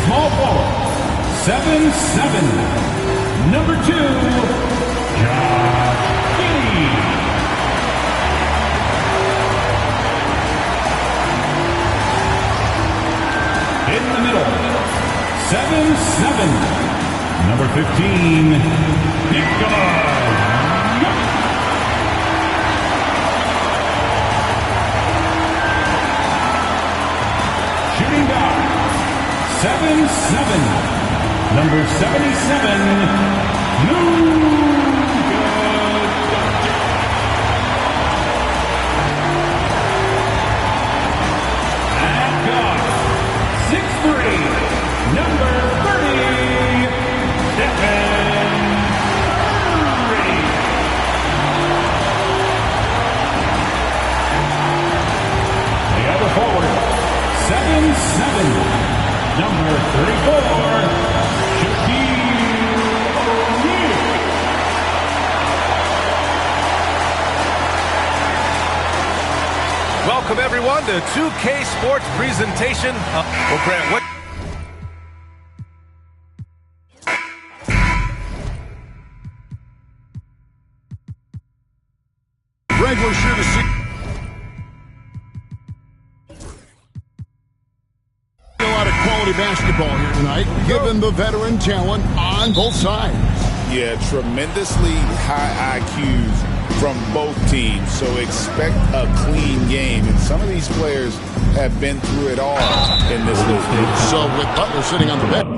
Small forward, 7'7", number 2, Josh Giddey. In the middle, 7'7", number 15, Nikolai. Shooting guard, 7'7", number 77, Luka Doncic. And guard, 6'3", number 30, Stephen Curry. The other forward, 7'7", number 34, Shaquille O'Neal. Welcome, everyone, to 2K Sports presentation. Well, Grant, what? Greg, we're sure to see quality basketball here tonight, given the veteran talent on both sides. Yeah, tremendously high IQs from both teams, so expect a clean game. And some of these players have been through it all in this league. So with Butler sitting on the bench,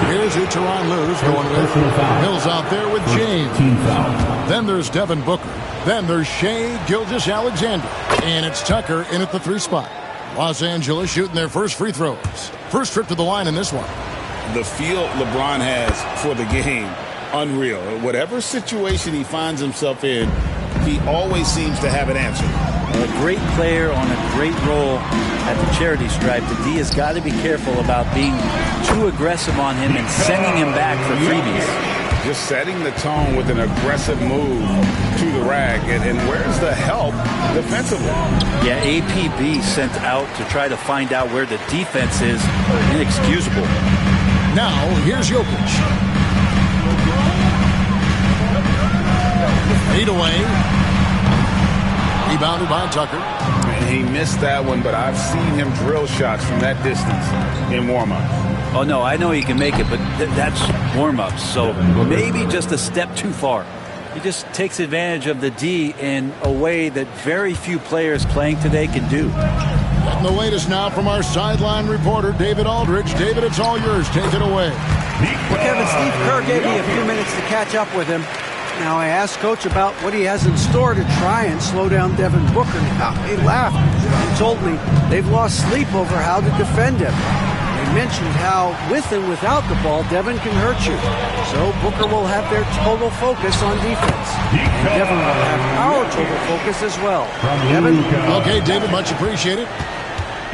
here's who Tyronn Lue's going with. Hill's out there with James. Then there's Devin Booker. Then there's Shai Gilgeous-Alexander. And it's Tucker in at the 3 spot. Los Angeles shooting their first free throws. First trip to the line in this one. The feel LeBron has for the game, unreal. Whatever situation he finds himself in, he always seems to have an answer. A great player on a great role at the charity stripe. The D has got to be careful about being too aggressive on him and sending him back for freebies. Just setting the tone with an aggressive move to the rack. And where's the help defensively? Yeah, APB sent out to try to find out where the defense is. Inexcusable. Now, here's Jokic. Fade away. Rebounded by Tucker. And he missed that one, but I've seen him drill shots from that distance in warm-ups. Oh, no, I know he can make it, but that's warm-ups, so maybe just a step too far. He just takes advantage of the D in a way that very few players playing today can do. And the latest now from our sideline reporter, David Aldridge. David, it's all yours. Take it away. Well, Kevin, Steve Kerr gave me a few minutes to catch up with him. Now, I asked Coach about what he has in store to try and slow down Devin Booker. Now, he laughed. He told me they've lost sleep over how to defend him. They mentioned how, with and without the ball, Devin can hurt you. So Booker will have their total focus on defense. And Devin will have our total focus as well. Devin? Okay, David, much appreciated.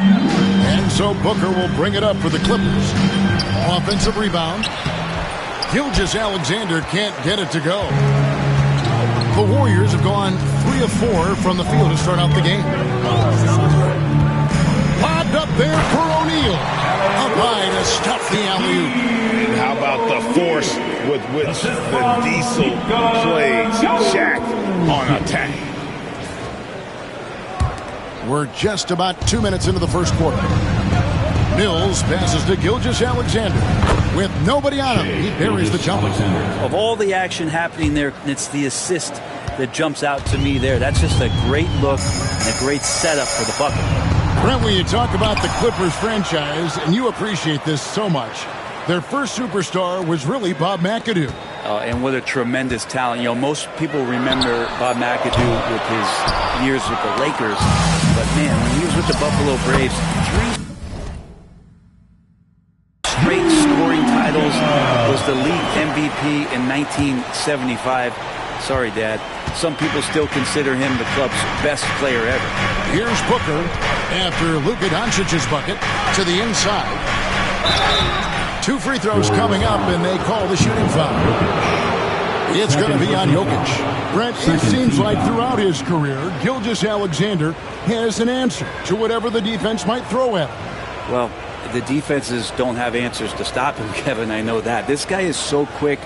And so Booker will bring it up for the Clippers. Offensive rebound. Gilgeous-Alexander can't get it to go. The Warriors have gone 3 of 4 from the field to start out the game. Lobbed up there for O'Neal. Up high to stuff the alley-oop. How about the force with which the Diesel plays Shaq on attack? We're just about 2 minutes into the first quarter. Mills passes to Gilgeous-Alexander. With nobody on him, he buries the jumper. Of all the action happening there, it's the assist that jumps out to me there. That's just a great look and a great setup for the bucket. Brent, when you talk about the Clippers franchise, and you appreciate this so much, their first superstar was really Bob McAdoo. And what a tremendous talent. You know, most people remember Bob McAdoo with his years with the Lakers. But, man, when he was with the Buffalo Braves, 3 straight scoring titles, was the league MVP in 1975. Sorry, Dad. Some people still consider him the club's best player ever. Here's Booker after Luka Doncic's bucket to the inside. 2 free throws coming up, and they call the shooting foul. It's going to be on Jokic. Brent, it seems like throughout his career, Gilgeous-Alexander has an answer to whatever the defense might throw at him. Well, the defenses don't have answers to stop him, Kevin. I know that. This guy is so quick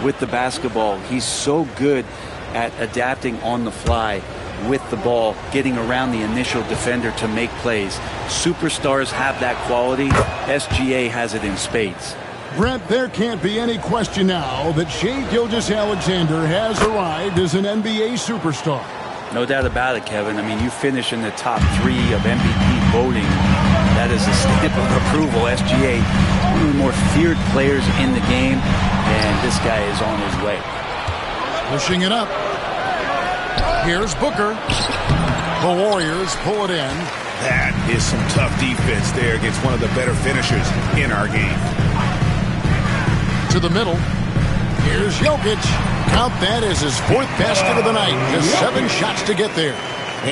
with the basketball. He's so good at adapting on the fly with the ball, getting around the initial defender to make plays. Superstars have that quality. SGA has it in spades. Brent, there can't be any question now that Shai Gilgeous-Alexander has arrived as an NBA superstar. No doubt about it, Kevin. I mean, you finish in the top 3 of MVP voting. That is a stamp of approval. SGA, one of the more feared players in the game, and this guy is on his way. Pushing it up. Here's Booker. The Warriors pull it in. That is some tough defense there against one of the better finishers in our game. To the middle. Here's Jokic. Count that as his 4th basket of the night. Just 7 shots to get there.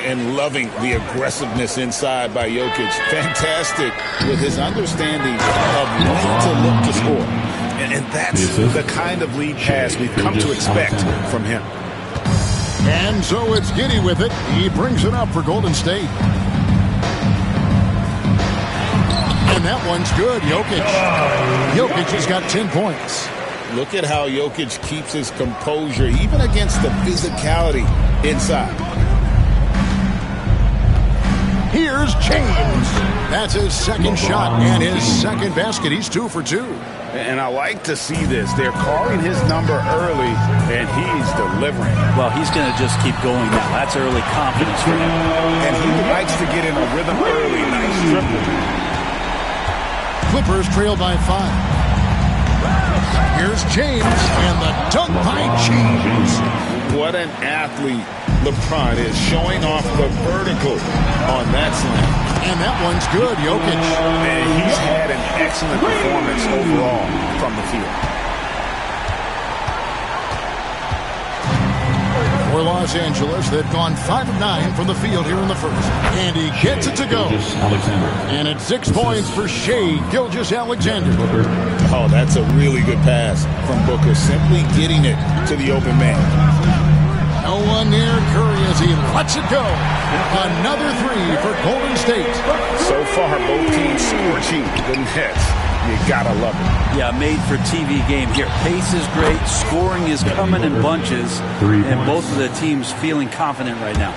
And loving the aggressiveness inside by Jokic. Fantastic with his understanding of when to look to score. And that's the kind of lead pass we've come to expect from him. And so it's Giddey with it. He brings it up for Golden State. And that one's good, Jokic. Jokic has got 10 points. Look at how Jokic keeps his composure, even against the physicality inside. Here's James. That's his 2nd shot and his 2nd basket. He's 2 for 2. And I like to see this. They're calling his number early, and he's delivering. Well, he's going to just keep going now. That's early confidence for him. And he likes to get in a rhythm early. Nice triple. Clippers trail by 5. Here's James, and the dunk by James. What an athlete LeBron is, showing off the vertical on that slam. And that one's good, Jokic. And he's had an excellent performance overall from the field. For Los Angeles, they've gone 5 of 9 from the field here in the first. And he gets it to go. And it's 6 points for Shai Gilgeous-Alexander. Oh, that's a really good pass from Booker, simply getting it to the open man. No one near Curry as he lets it go. Another 3 for Golden State. So far, both teams scorching the Nets. You gotta love it. Yeah, made for TV game here. Pace is great. Scoring is coming in bunches. And both of the teams feeling confident right now.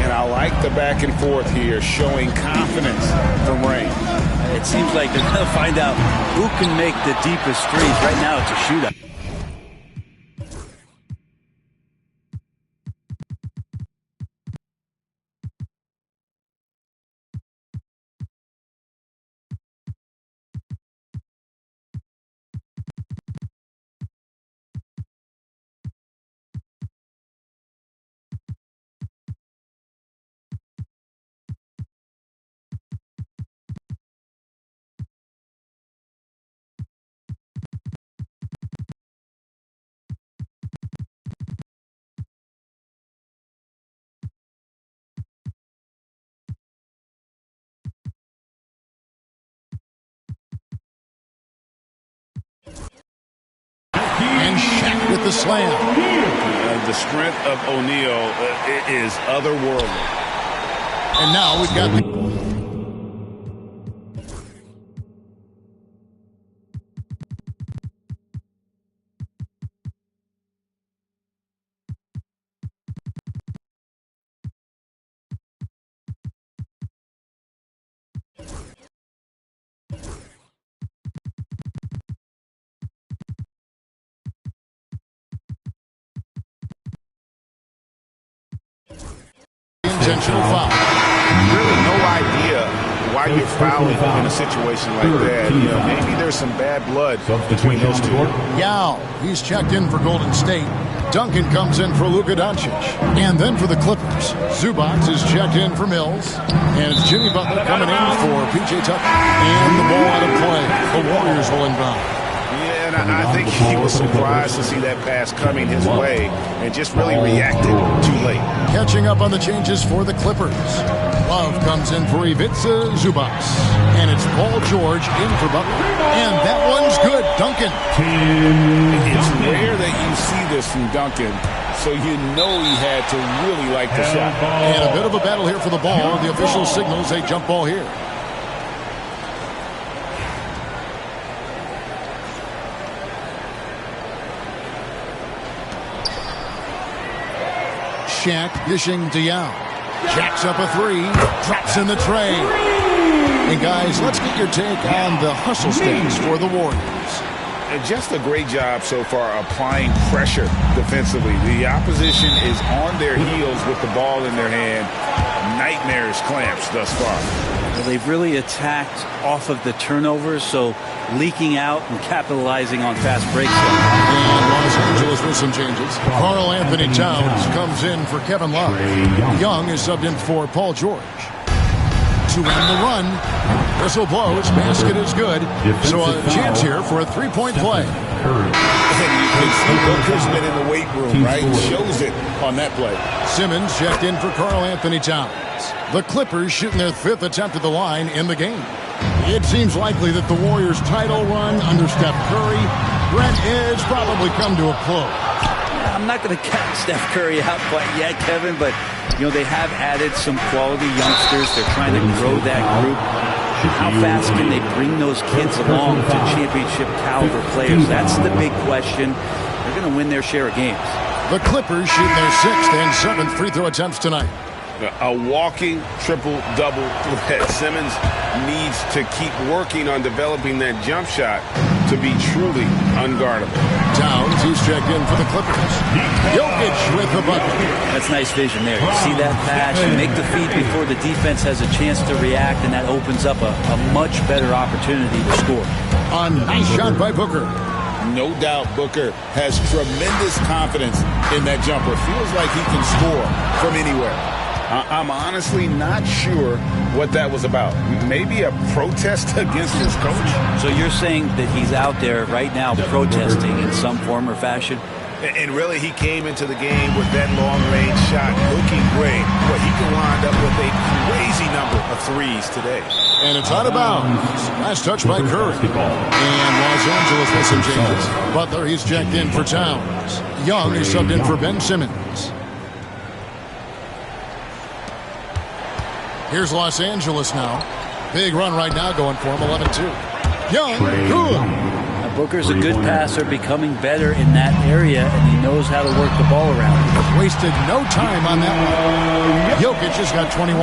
And I like the back and forth here, showing confidence from Rain. It seems like they're going to find out who can make the deepest threes. Right now, it's a shootout. And Shaq with the slam. The strength of O'Neal is otherworldly. And now we've got the... intentional foul. Really no idea why you're fouling in a situation like that. You know, maybe there's some bad blood between those two. Yao, he's checked in for Golden State. Duncan comes in for Luka Doncic. And then for the Clippers, Zubac is checked in for Mills. And it's Jimmy Butler coming in for P.J. Tucker. And the ball out of play. The Warriors will inbound. Yeah, and I think he was surprised to see that pass coming his way and just really reacted too late. Catching up on the changes for the Clippers. Love comes in for Ivica Zubac. And it's Paul George in for Butler. And that one's good. Duncan. It's rare that you see this from Duncan, so you know he had to really like the shot. And a bit of a battle here for the ball. The official signals a jump ball here. Shaq dishing to Yao. Jacks up a three. Drops in the tray. And guys, let's get your take on the hustle stats for the Warriors. And just a great job so far applying pressure defensively. The opposition is on their heels with the ball in their hand. Nightmares clamps thus far. Well, they've really attacked off of the turnovers, so leaking out and capitalizing on fast breaks. And Los Angeles with some changes. Karl Anthony Towns comes in for Kevin Love. Young is subbed in for Paul George. To end the run. Whistle blows. Basket is good. So a chance here for a three-point play. Booker's been in the weight room, right? Shows it on that play. Simmons checked in for Karl Anthony Towns. The Clippers shooting their fifth attempt at the line in the game. It seems likely that the Warriors' title run under Steph Curry, Brent, has probably come to a close. I'm not going to count Steph Curry out quite yet, Kevin, but you know, they have added some quality youngsters. They're trying to grow that group. How fast can they bring those kids along to championship caliber players? That's the big question. They're going to win their share of games. The Clippers shooting their sixth and seventh free throw attempts tonight. A walking triple-double threat. Simmons needs to keep working on developing that jump shot to be truly unguardable. Towns, he's checked in for the Clippers. Jokic with the bucket. That's nice vision there. You see that pass, you make the feed before the defense has a chance to react, and that opens up a much better opportunity to score. A nice shot by Booker. No doubt Booker has tremendous confidence in that jumper. Feels like he can score from anywhere. I'm honestly not sure what that was about. Maybe a protest against his coach? So you're saying that he's out there right now protesting in some form or fashion? And really, he came into the game with that long-range shot looking great. But he can wind up with a crazy number of threes today. And it's out of bounds. Last touch by Curry. And Los Angeles with some changes. Butler, he's checked in for Towns. Young is subbed in for Ben Simmons. Here's Los Angeles now. Big run right now going for him, 11-2. Young, good. Now Booker's a good passer, becoming better in that area, and he knows how to work the ball around. Wasted no time on that one. Jokic has got 21.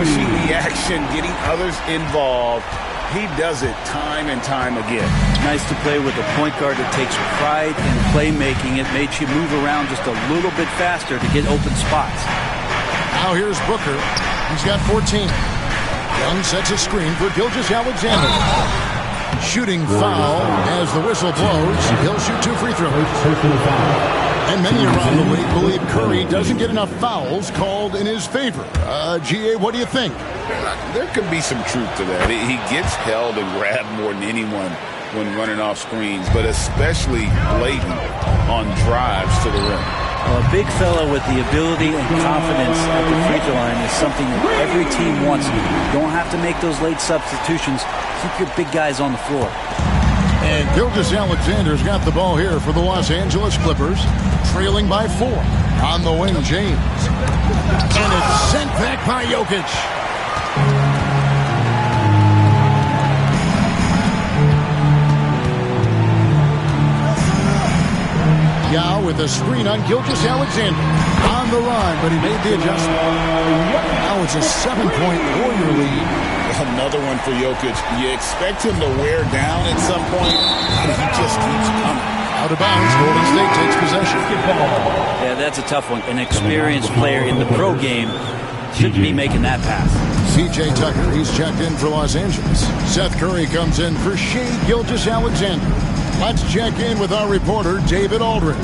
Pushing the action, getting others involved. He does it time and time again. Nice to play with a point guard that takes pride in playmaking. It makes you move around just a little bit faster to get open spots. Now here's Booker. He's got 14. Young sets a screen for Gilgeous-Alexander. Shooting foul as the whistle blows. He'll shoot 2 free throws. And many around the league believe Curry doesn't get enough fouls called in his favor. G.A., what do you think? There could be some truth to that. He gets held and grabbed more than anyone when running off screens, but especially blatant on drives to the rim. Well, a big fella with the ability and confidence at the free throw line is something that every team wants. You don't have to make those late substitutions. Keep your big guys on the floor. And Gilgeous-Alexander's got the ball here for the Los Angeles Clippers, trailing by 4. On the wing, James. And it's sent back by Jokic. Yao with a screen on Gilgeous-Alexander. On the run, but he made the adjustment. Now it's a 7-point Warrior lead. Another one for Jokic. You expect him to wear down at some point, and he just keeps coming. Out of bounds, Golden State takes possession. Yeah, that's a tough one. An experienced player in the pro game shouldn't be making that pass. P.J. Tucker, he's checked in for Los Angeles. Seth Curry comes in for Shai Gilgeous-Alexander. Let's check in with our reporter, David Aldridge.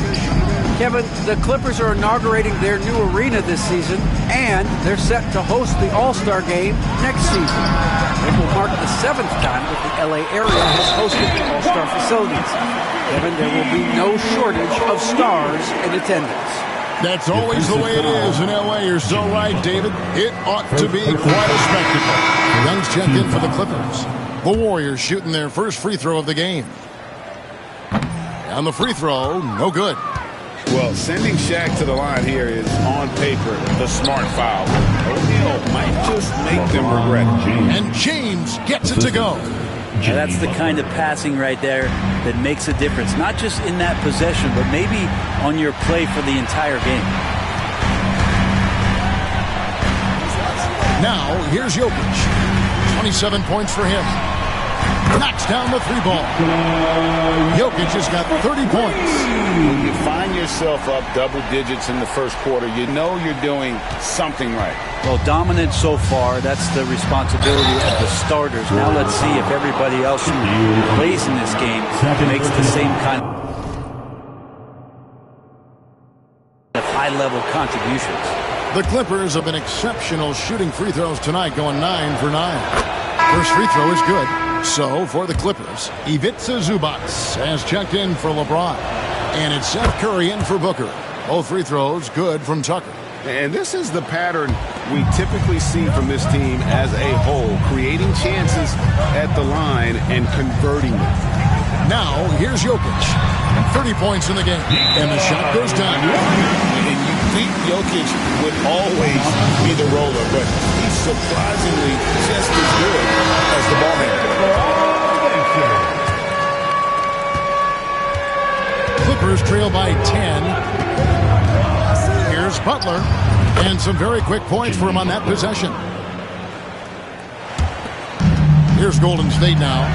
Kevin, the Clippers are inaugurating their new arena this season, and they're set to host the All-Star Game next season. It will mark the 7th time that the LA area has hosted the All-Star facilities. Kevin, there will be no shortage of stars in attendance. That's always the way it is in L.A. You're so right, David. It ought to be quite a spectacle. Young's checked in for the Clippers. The Warriors shooting their first free throw of the game. On the free throw, no good. Well, sending Shaq to the line here is, on paper, the smart foul. O'Neal might just make them regret it. And James gets it to go. Now that's the kind of passing right there that makes a difference, not just in that possession, but maybe on your play for the entire game. Now, here's Jokic. 27 points for him. Knocks down the 3-ball. Jokic has got 30 points. When you find yourself up double digits in the first quarter, you know you're doing something right. Well, dominant so far. That's the responsibility of the starters. Now let's see if everybody else who plays in this game makes the same kind of high-level contributions. The Clippers have been exceptional shooting free throws tonight, going 9 for 9. First free throw is good. So, for the Clippers, Ivica Zubac has checked in for LeBron. And it's Seth Curry in for Booker. Both free throws good from Tucker. And this is the pattern we typically see from this team as a whole, creating chances at the line and converting them. Now, here's Jokic. 30 points in the game. And the shot goes down. And you think Jokic would always be the roller, but he's surprisingly just as good as the ball handler. Clippers trail by 10. Here's Butler. And some very quick points for him on that possession. Here's Golden State now.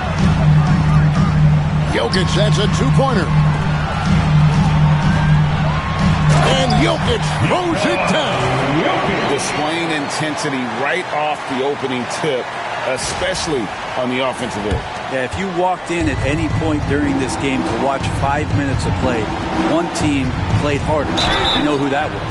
Jokic, that's a 2-pointer. And Jokic throws it down. Displaying intensity right off the opening tip, especially on the offensive end. Yeah, if you walked in at any point during this game to watch 5 minutes of play, one team played harder. You know who that was.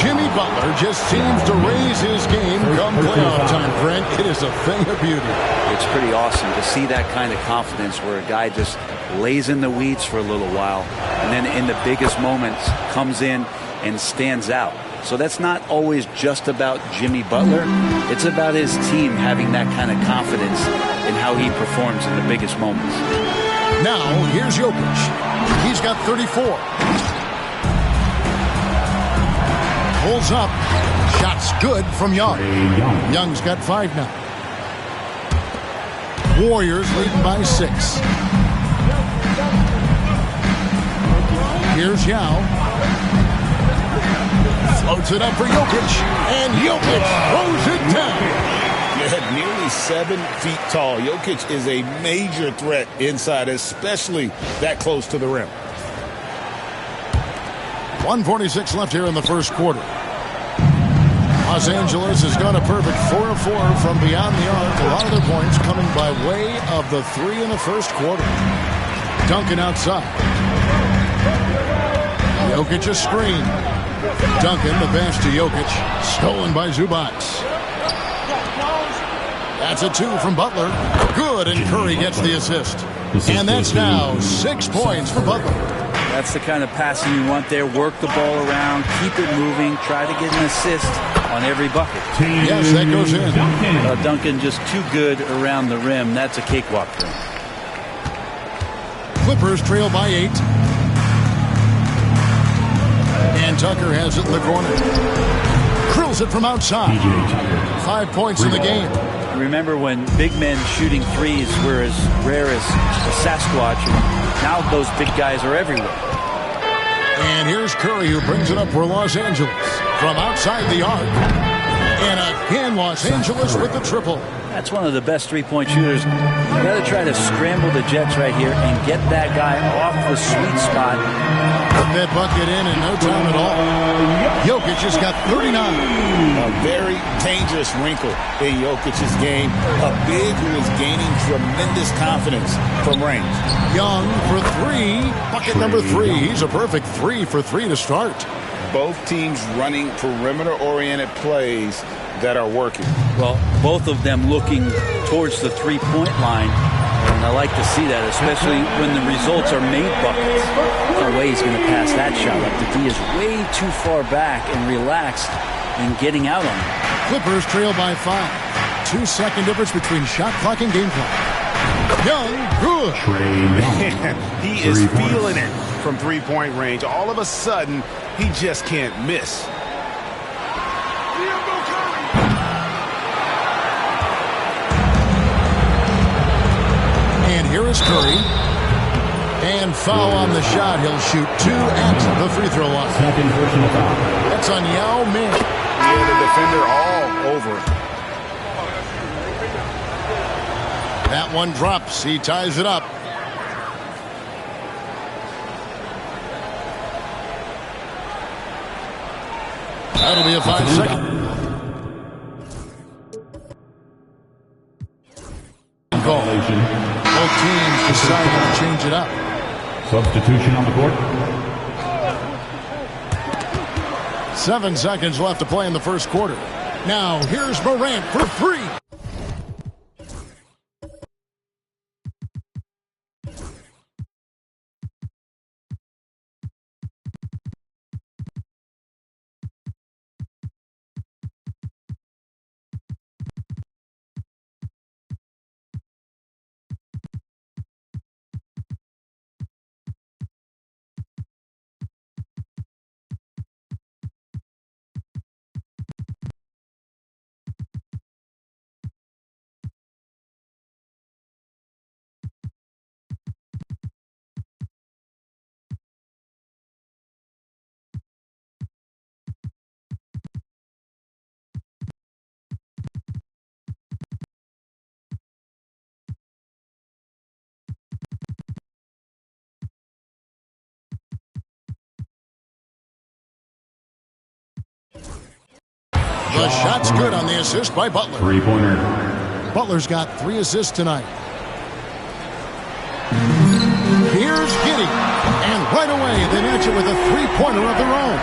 Jimmy Butler just seems to raise his game come playoff time, Brent. It is a thing of beauty. It's pretty awesome to see that kind of confidence where a guy just lays in the weeds for a little while and then in the biggest moments comes in and stands out. So that's not always just about Jimmy Butler. It's about his team having that kind of confidence in how he performs in the biggest moments. Now, here's Jokic. He's got 34. Pulls up. Shot's good from Young. Young's got 5 now. Warriors leading by 6. Here's Yao. Floats it up for Jokic, and Jokic throws it down. At nearly 7 feet tall, Jokic is a major threat inside, especially that close to the rim. 1:46 left here in the first quarter. Los Angeles has gone a perfect 4 of 4 from beyond the arc. A lot of their points coming by way of the 3 in the first quarter. Duncan outside. Jokic a screen. Duncan, the pass to Jokic. Stolen by Zubac. That's a 2 from Butler. Good, and Curry gets the assist. And that's now 6 points for Butler. That's the kind of passing you want there. Work the ball around, keep it moving, try to get an assist on every bucket. Yes, that goes in. Duncan just too good around the rim. That's a cakewalk for him. Clippers trail by 8. And Tucker has it in the corner. Drills it from outside. 5 points in the game. Remember when big men shooting threes were as rare as a Sasquatch, and now those big guys are everywhere. And here's Curry, who brings it up for Los Angeles from outside the arc. And again, Los Angeles with the triple. That's one of the best three-point shooters. You got to try to scramble the Jets right here and get that guy off the sweet spot Put that bucket in no time at all. Jokic has got 39. A very dangerous wrinkle in Jokic's game. A big who is gaining tremendous confidence from range. Young for three. Bucket number 3. He's a perfect 3 for 3 to start. Both teams running perimeter-oriented plays that are working. Well, both of them looking towards the three-point line. And I like to see that, especially when the results are made buckets. No way he's going to pass that shot. Like the D is way too far back and relaxed in getting out on it. Clippers trail by 5. 2-second difference between shot clock and game clock. Young, good. Man, he is feeling it from three-point range. All of a sudden, he just can't miss. And here is Curry. And foul on the shot. He'll shoot 2 at the free throw line. second personal foul. That's on Yao Ming. Yeah, the defender all over it. That one drops. He ties it up. That'll be a 5-second. Violation. Both teams decided to change it up. Substitution on the court. 7 seconds left to play in the first quarter. Now here's Morant for 3. The shot's good on the assist by Butler. Three-pointer. Butler's got 3 assists tonight. Here's Giddey. And right away, they match it with a 3-pointer of their own.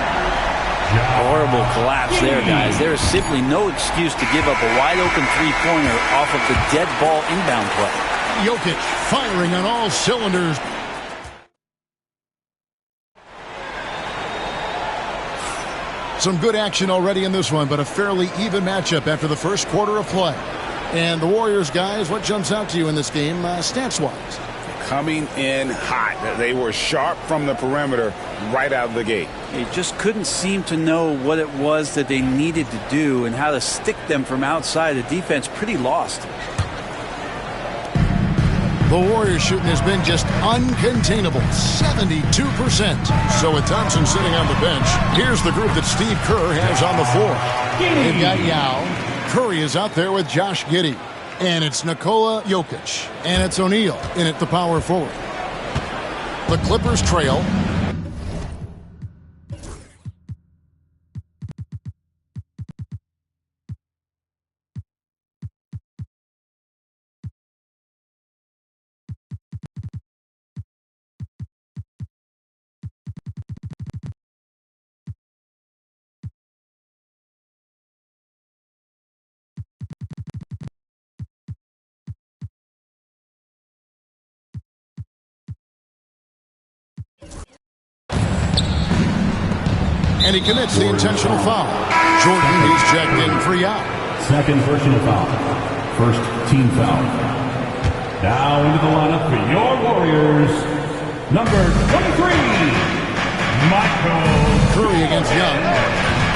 Horrible collapse there, guys. There is simply no excuse to give up a wide-open three-pointer off of the dead ball inbound play. Jokic firing on all cylinders. Some good action already in this one, but a fairly even matchup after the first quarter of play. And the Warriors, guys, what jumps out to you in this game, stats-wise? Coming in hot. They were sharp from the perimeter right out of the gate. They just couldn't seem to know what it was that they needed to do and how to stick them from outside. The defense pretty lost. The Warriors shooting has been just uncontainable, 72%. So with Thompson sitting on the bench, here's the group that Steve Kerr has on the floor. They've got Yao. Curry is out there with Josh Giddey. And it's Nikola Jokic. And it's O'Neal in at the power forward. The Clippers trail. And he commits the intentional foul. Jordan is checked in for Yao. Second personal foul. First team foul. Now into the lineup for your Warriors. Number 23, Michael Curry against Young.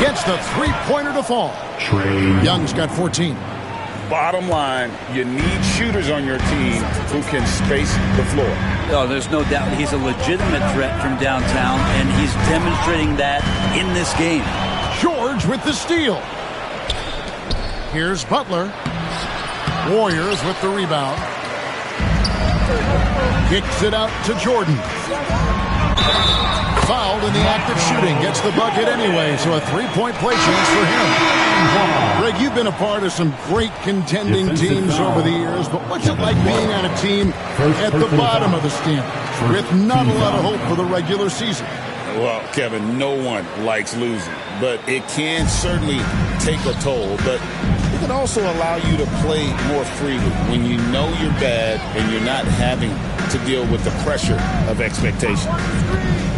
Gets the three-pointer to fall. Trey Young's got 14. Bottom line, you need shooters on your team who can space the floor. Oh, there's no doubt he's a legitimate threat from downtown, and he's demonstrating that in this game. George with the steal. Here's Butler. Warriors with the rebound. Kicks it out to Jordan. Fouled in the act of shooting. Gets the bucket anyway, so a three-point play chance for him. Greg, you've been a part of some great contending teams over the years, but what's it like being on a team at the bottom of the standings with not a lot of hope for the regular season? Well, Kevin, no one likes losing, but it can certainly take a toll. But it can also allow you to play more freely when you know you're bad and you're not having to deal with the pressure of expectation.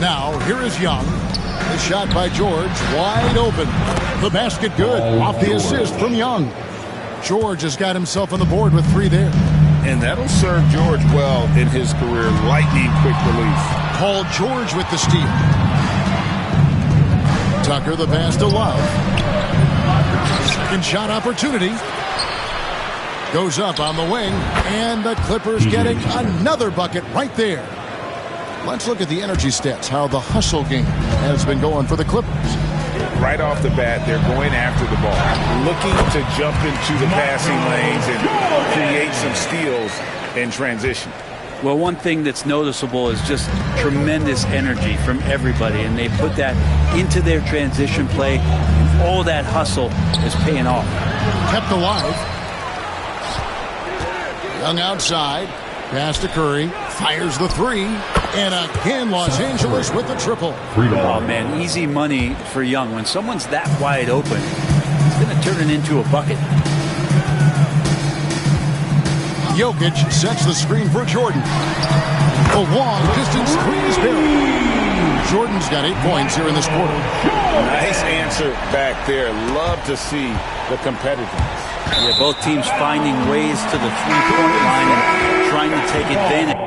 Now, here is Young. The shot by George, wide open. The basket good, off the assist from Young. George has got himself on the board with 3 there. And that'll serve George well in his career. Lightning quick release. Paul George with the steal. Tucker the pass to Love. Second shot opportunity. Goes up on the wing, and the Clippers getting another bucket right there. Let's look at the energy stats, how the hustle game has been going for the Clippers. Right off the bat, they're going after the ball, looking to jump into the passing lanes and create some steals in transition. Well, one thing that's noticeable is just tremendous energy from everybody, and they put that into their transition play, and all that hustle is paying off. Kept alive. Young outside. Pass to Curry. Fires the 3. And again, Los Angeles with the triple. Oh, man, easy money for Young. When someone's that wide open, he's going to turn it into a bucket. Jokic sets the screen for Jordan. A long distance 3 is good. Jordan's got 8 points here in this quarter. Nice answer back there. Love to see the competitiveness. Yeah, both teams finding ways to the three-point line and trying to take advantage.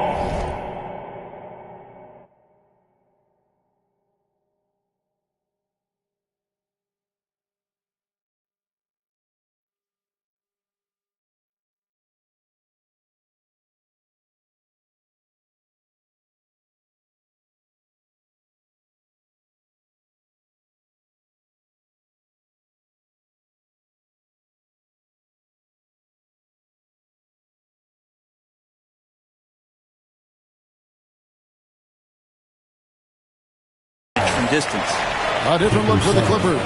Distance. A different look for the Clippers.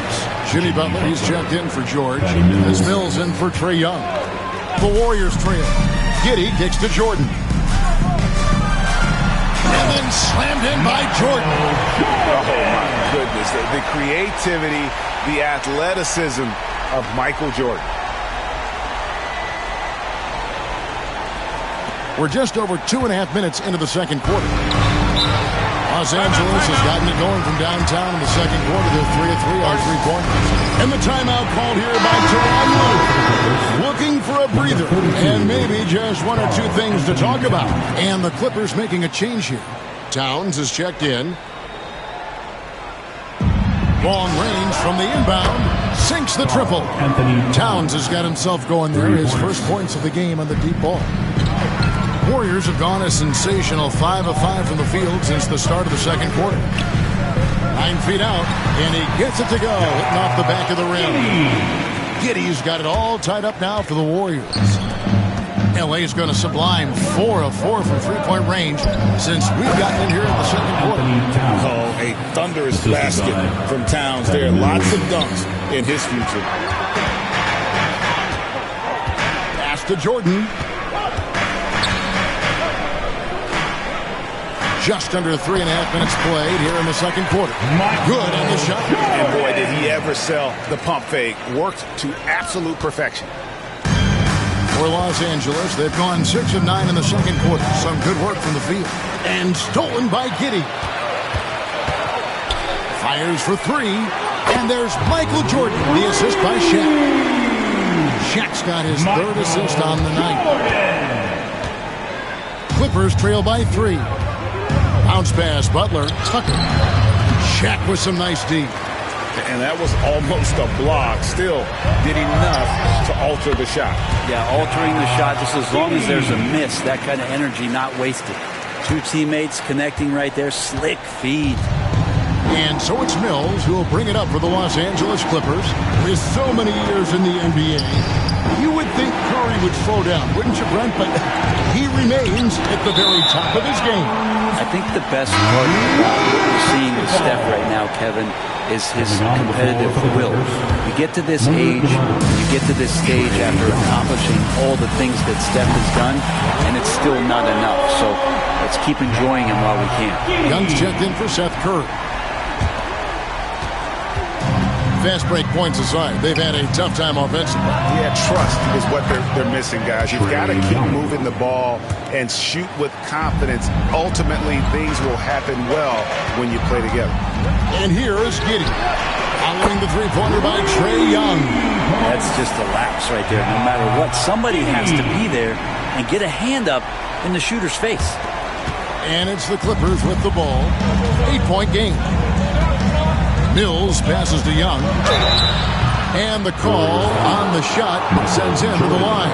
Jimmy Butler, he's checked in for George. As Mills in for Trae Young. The Warriors trail. Giddey kicks to Jordan. And then slammed in by Jordan. Oh, my goodness. The creativity, the athleticism of Michael Jordan. We're just over 2.5 minutes into the second quarter. Los Angeles has gotten it going from downtown in the second quarter. They're 3 of 3 on 3-pointers. And the timeout called here by Tyronn Lue. Looking for a breather. And maybe just 1 or 2 things to talk about. And the Clippers making a change here. Towns is checked in. Long range from the inbound. Sinks the triple. Towns has got himself going there. His first points of the game on the deep ball. Warriors have gone a sensational 5 of 5 from the field since the start of the second quarter. 9 feet out, and he gets it to go, hitting off the back of the rim. Giddey's got it all tied up now for the Warriors. LA's going to sublime 4 of 4 from three-point range since we've gotten in here in the second quarter. Oh, a thunderous basket from Towns there. Lots of dunks in his future. Pass to Jordan. Just under 3.5 minutes played here in the second quarter. Good on the shot. And boy, did he ever sell the pump fake. Worked to absolute perfection. For Los Angeles, they've gone 6 of 9 in the second quarter. Some good work from the field. And stolen by Giddey. Fires for 3. And there's Michael Jordan, the assist by Shaq. Shaq's got his 3rd assist on the night. Clippers trail by 3. Bounce pass, Butler, Tucker. Shaq with some nice D. And that was almost a block. Still did enough to alter the shot. Yeah, altering the shot just as long as there's a miss. That kind of energy not wasted. 2 teammates connecting right there. Slick feed. And so it's Mills who will bring it up for the Los Angeles Clippers. With so many years in the NBA, you would think Curry would slow down, wouldn't you, Brent? But he remains at the very top of his game. I think the best part about what we're seeing with Steph right now, Kevin, is his competitive will. You get to this age, you get to this stage after accomplishing all the things that Steph has done, and it's still not enough. So let's keep enjoying him while we can. Young's checked in for Seth Curry. Fast break points aside, they've had a tough time offensively. Yeah, trust is what they're missing, guys. You've got to keep moving the ball and shoot with confidence. Ultimately, things will happen well when you play together. And here is Giddey, following the three-pointer by Trae Young. That's just a lapse right there. No matter what, somebody has to be there and get a hand up in the shooter's face. And it's the Clippers with the ball. 8-point game. Mills passes to Young. And the call on the shot sends him to the line.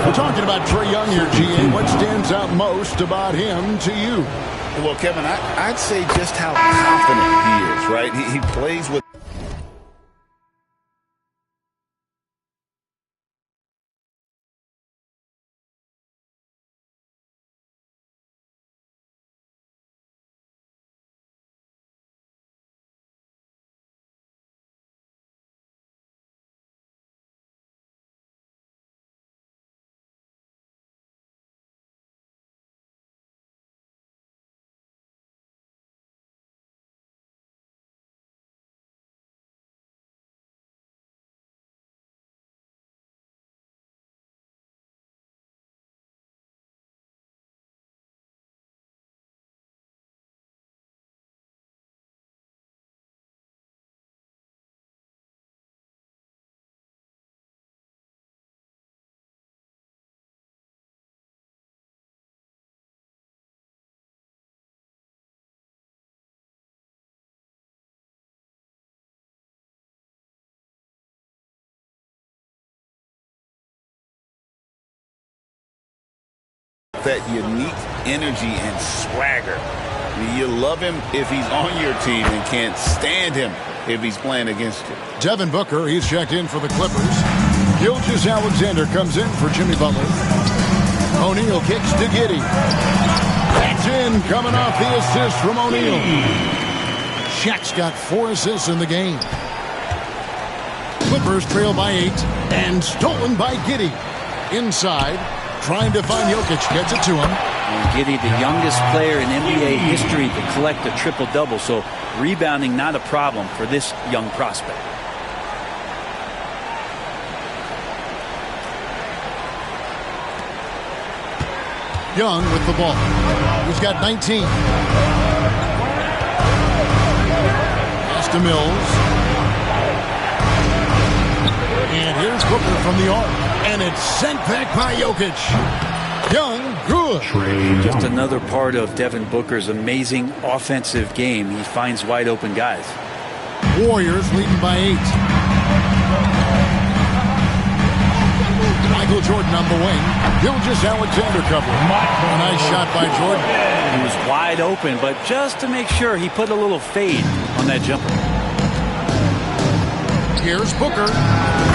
We're talking about Trae Young here, GA. What stands out most about him to you? Well, Kevin, I'd say just how confident he is, right? He plays with that unique energy and swagger. I mean, you love him if he's on your team and can't stand him if he's playing against you. Devin Booker, he's checked in for the Clippers. Gilgeous-Alexander comes in for Jimmy Butler. O'Neal kicks to Giddey. That's in, coming off the assist from O'Neal. Shaq's got 4 assists in the game. Clippers trail by 8 and stolen by Giddey. Inside, trying to find Jokic, gets it to him. And Giddey, the youngest player in NBA history to collect a triple-double, so rebounding not a problem for this young prospect. Young with the ball. He's got 19. Pass to Mills. And here's Booker from the arc. And it's sent back by Jokic. Young, good. Just another part of Devin Booker's amazing offensive game. He finds wide open guys. Warriors leading by 8. Michael Jordan on the wing. Gilgeous-Alexander cover. A nice shot by Jordan. He was wide open, but just to make sure, he put a little fade on that jumper. Here's Booker.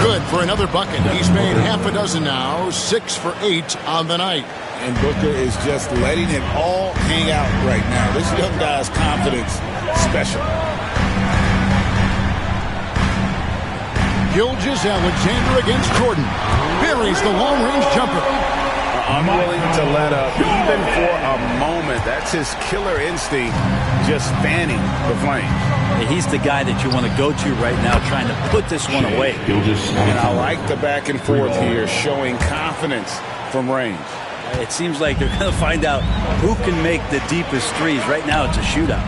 Good for another bucket. He's made half a dozen now. 6 for 8 on the night. And Booker is just letting it all hang out right now. This young guy's confidence special. Gilgeous-Alexander against Jordan. Buries the long-range jumper. Unwilling to let up, even for a moment. That's his killer instinct, just fanning the flame. He's the guy that you want to go to right now, trying to put this one away. And I like the back and forth here, showing confidence from range. It seems like they're going to find out who can make the deepest threes. Right now, it's a shootout.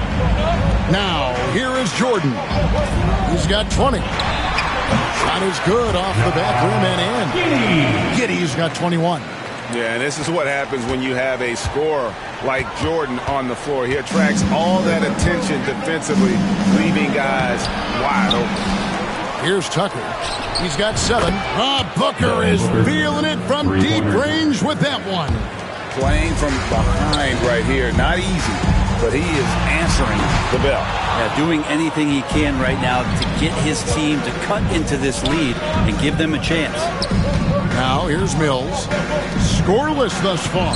Now, here is Jordan. He's got 20. Shot is good off the back rim and in. Giddey's got 21. Yeah, and this is what happens when you have a scorer like Jordan on the floor. He attracts all that attention defensively, leaving guys wide open. Here's Tucker. He's got 7. Booker is feeling it from deep range with that one. Playing from behind right here. Not easy, but he is answering the bell. Yeah, doing anything he can right now to get his team to cut into this lead and give them a chance. Now here's Mills. Scoreless thus far.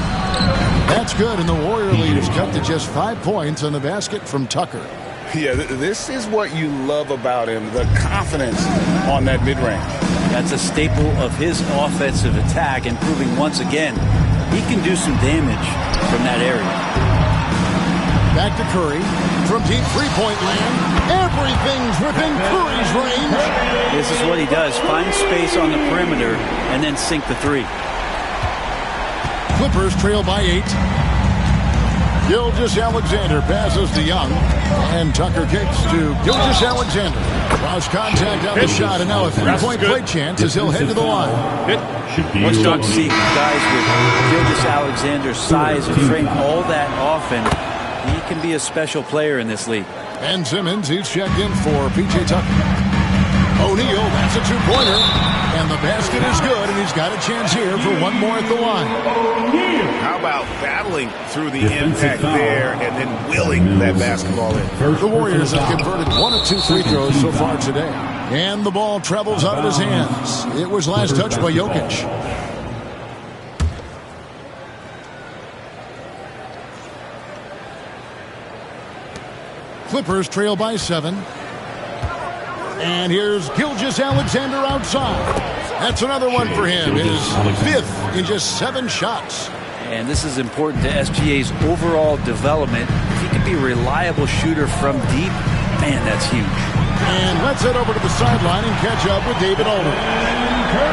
That's good, and the Warrior lead is cut to just 5 points on the basket from Tucker. Yeah, this is what you love about him, the confidence on that mid-range. That's a staple of his offensive attack, and proving once again he can do some damage from that area. Back to Curry. From deep three-point land, everything's within Curry's range. This is what he does. Find space on the perimeter and then sink the three. Clippers trail by 8. Gilgeous-Alexander passes to Young. And Tucker kicks to Gilgeous-Alexander. Cross contact on the shot, and now a three-point play chance as he'll head to the line. Let's not see guys with Gilgeous-Alexander's size and frame all that often. He can be a special player in this league. Ben Simmons, he's checked in for P.J. Tucker. O'Neal, that's a two-pointer. And the basket is good, and he's got a chance here for one more at the line. How about battling through the impact there and then willing that basketball in? The Warriors have converted 1 of 2 free throws so far today. And the ball travels out of his hands. It was last touched by Jokic. Clippers trail by 7. And here's Gilgeous-Alexander outside. That's another one for him. His 5th in just 7 shots. And this is important to SGA's overall development. If he can be a reliable shooter from deep, man, that's huge. And let's head over to the sideline and catch up with David Aldridge.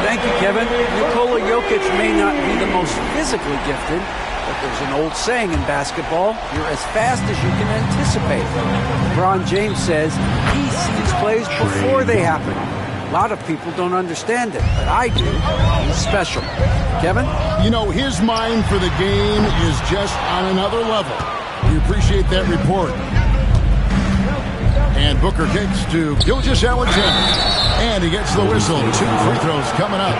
Thank you, Kevin. Nikola Jokic may not be the most physically gifted, but there's an old saying in basketball, you're as fast as you can anticipate. LeBron James says he sees plays before they happen. A lot of people don't understand it, but I do. He's special. Kevin? You know, his mind for the game is just on another level. We appreciate that report. And Booker kicks to Gilgeous-Alexander. And he gets the whistle. 2 free throws coming up.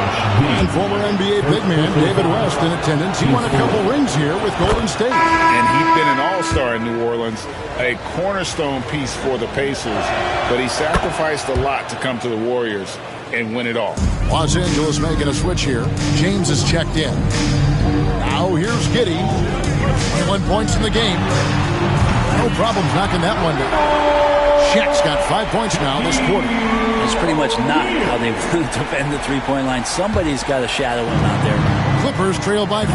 And former NBA big man David West in attendance. He won a couple rings here with Golden State. And he's been an all-star in New Orleans, a cornerstone piece for the Pacers. But he sacrificed a lot to come to the Warriors and win it all. Los Angeles making a switch here. James is checked in. Now here's Giddey. 21 points in the game. No problems knocking that one down. Shaq's got 5 points now this quarter. It's pretty much not how they defend the three-point line. Somebody's got to shadow him out there. Clippers trail by 5.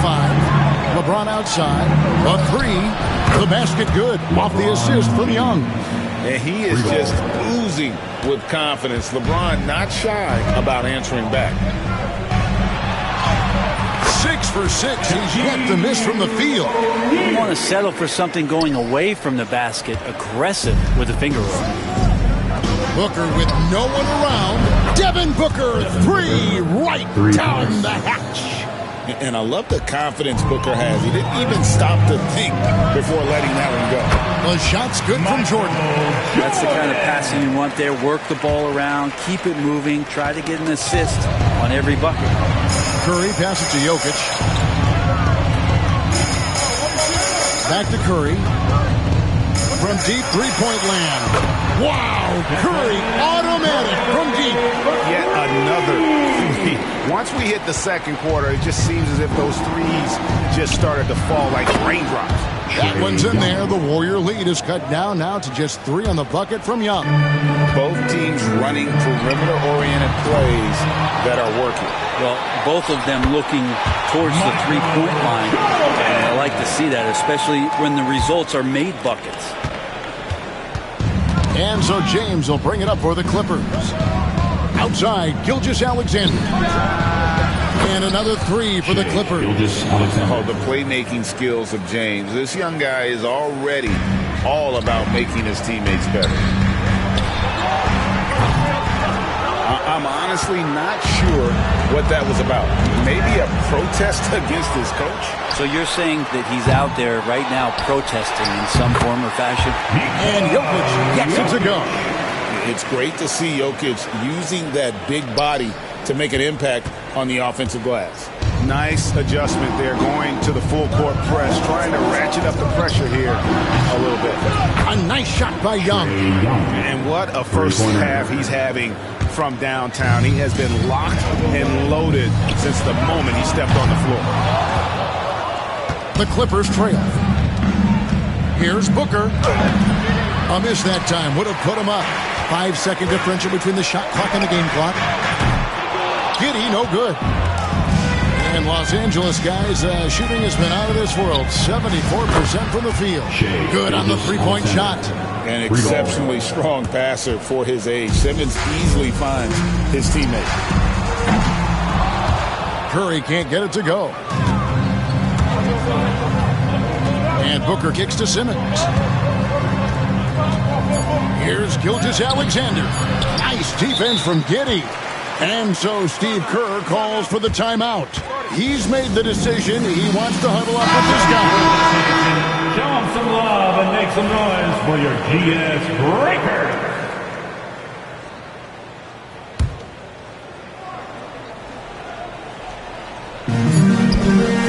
LeBron outside. A 3. The basket good. Off the assist from Young. And he is just oozing with confidence. LeBron not shy about answering back. 6 for 6. He's yet to miss from the field. You want to settle for something going away from the basket. Aggressive with the finger roll. Booker with no one around. Devin Booker, 3 right down the hatch. And I love the confidence Booker has. He didn't even stop to think before letting that one go. The shot's good from Jordan. That's the kind of passing you want there. Work the ball around, keep it moving, try to get an assist on every bucket. Curry passes to Jokic. Back to Curry. From deep three-point land. Wow! Curry, automatic from deep. Yet another three. Once we hit the second quarter, it just seems as if those threes just started to fall like raindrops. That one's in there. The Warrior lead is cut down now to just 3 on the bucket from Young. Both teams running perimeter-oriented plays that are working. Well, both of them looking towards the three-point line. And I like to see that, especially when the results are made buckets. And so James will bring it up for the Clippers. Outside, Gilgeous-Alexander. And another 3 for the Clippers. Oh, the playmaking skills of James. This young guy is already all about making his teammates better. I'm honestly not sure what that was about. Maybe a protest against his coach? So you're saying that he's out there right now protesting in some form or fashion? And Jokic gets it to go. It's great to see Jokic using that big body to make an impact on the offensive glass. Nice adjustment there, going to the full court press, trying to ratchet up the pressure here a little bit. A Nice shot by Young. And what a first half he's having from downtown. He has been locked and loaded since the moment he stepped on the floor. The Clippers trail. Here's Booker. A miss that time. Would have put him up. 5-second differential between the shot clock and the game clock. Giddey, no good. And Los Angeles, guys, shooting has been out of this world. 74% from the field. Good on the three-point shot. An exceptionally strong passer for his age. Simmons easily finds his teammate. Curry can't get it to go. And Booker kicks to Simmons. Here's Gilgeous-Alexander. Nice defense from Giddey. And so Steve Kerr calls for the timeout. He's made the decision. He wants to huddle up with this guy. Show him some love and make some noise for your GS Breaker.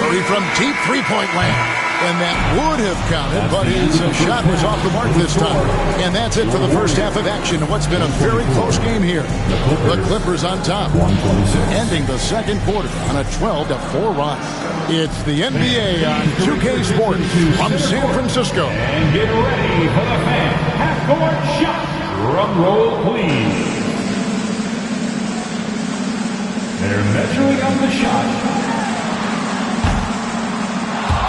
Curry from deep three-point land. And that would have counted, but his shot was off the mark this time. And that's it for the first half of action. What's been a very close game here. The Clippers on top, ending the second quarter on a 12-4 run. It's the NBA on 2K Sports from San Francisco. And get ready for the fan half-court shot. Drum roll, please. They're measuring up the shot.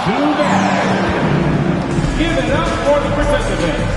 Too bad. Give it up for the participants.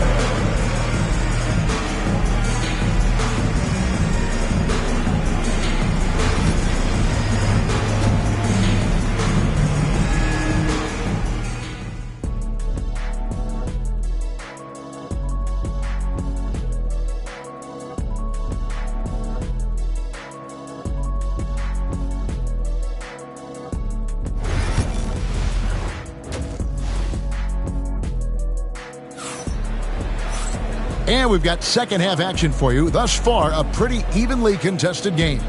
And we've got second half action for you. Thus far, a pretty evenly contested game.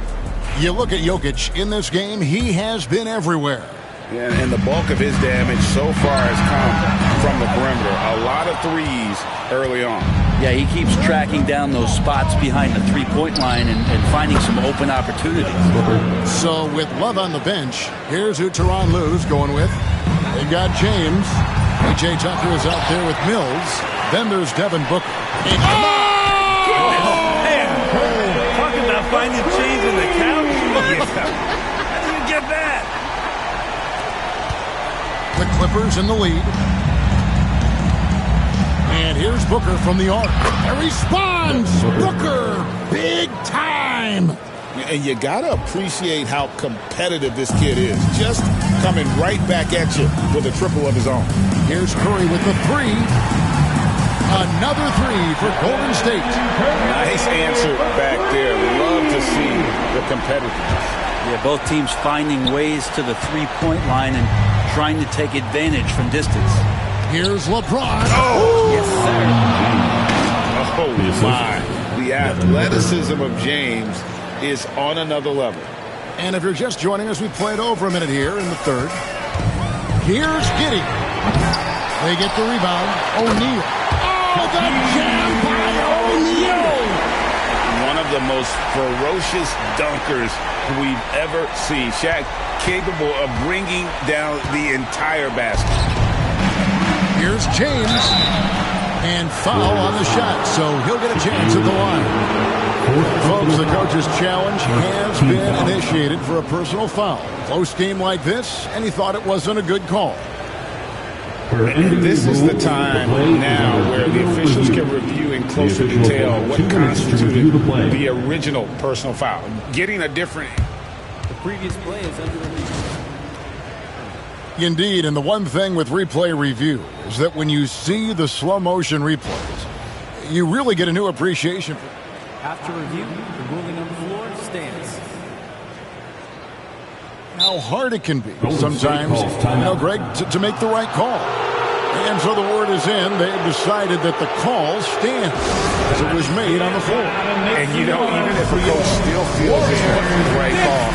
You look at Jokic in this game, he has been everywhere. Yeah, and the bulk of his damage so far has come from the perimeter. A lot of threes early on. Yeah, he keeps tracking down those spots behind the three-point line and finding some open opportunities. So with Love on the bench, here's who Tyronn Lue's going with. They got James. P.J. Tucker is out there with Mills. Then there's Devin Booker. Man, talking about finding change in the couch. How do you get that? The Clippers in the lead. And here's Booker from the arc. And responds! Booker! Big time! And you got to appreciate how competitive this kid is. Just coming right back at you with a triple of his own. Here's Curry with the three. Another three for Golden State. Nice answer back there. Love to see the competitiveness. Yeah, both teams finding ways to the three-point line and trying to take advantage from distance. Here's LeBron. Oh! Yes, sir. Oh, my. The athleticism of James is on another level. And if you're just joining us, we played over a minute here in the third. Here's Giddey. They get the rebound. O'Neal. Oh, the jam by O'Neal. One of the most ferocious dunkers we've ever seen. Shaq capable of bringing down the entire basket. Here's James. And foul on the shot, so he'll get a chance at the line. Folks, the coach's challenge has been initiated for a personal foul. Close game like this, and he thought it wasn't a good call. This is the time now where the officials can review in closer detail what constituted the original personal foul. Getting a different... The previous play is under review. Indeed, and the one thing with replay review is that when you see the slow motion replays, you really get a new appreciation for it. After review, the ruling on the floor stands. How hard it can be sometimes, Greg, to make the right call. And so the word is in. They've decided that the call stands as it was made on the floor. And, even if the coach still feels it's the right call,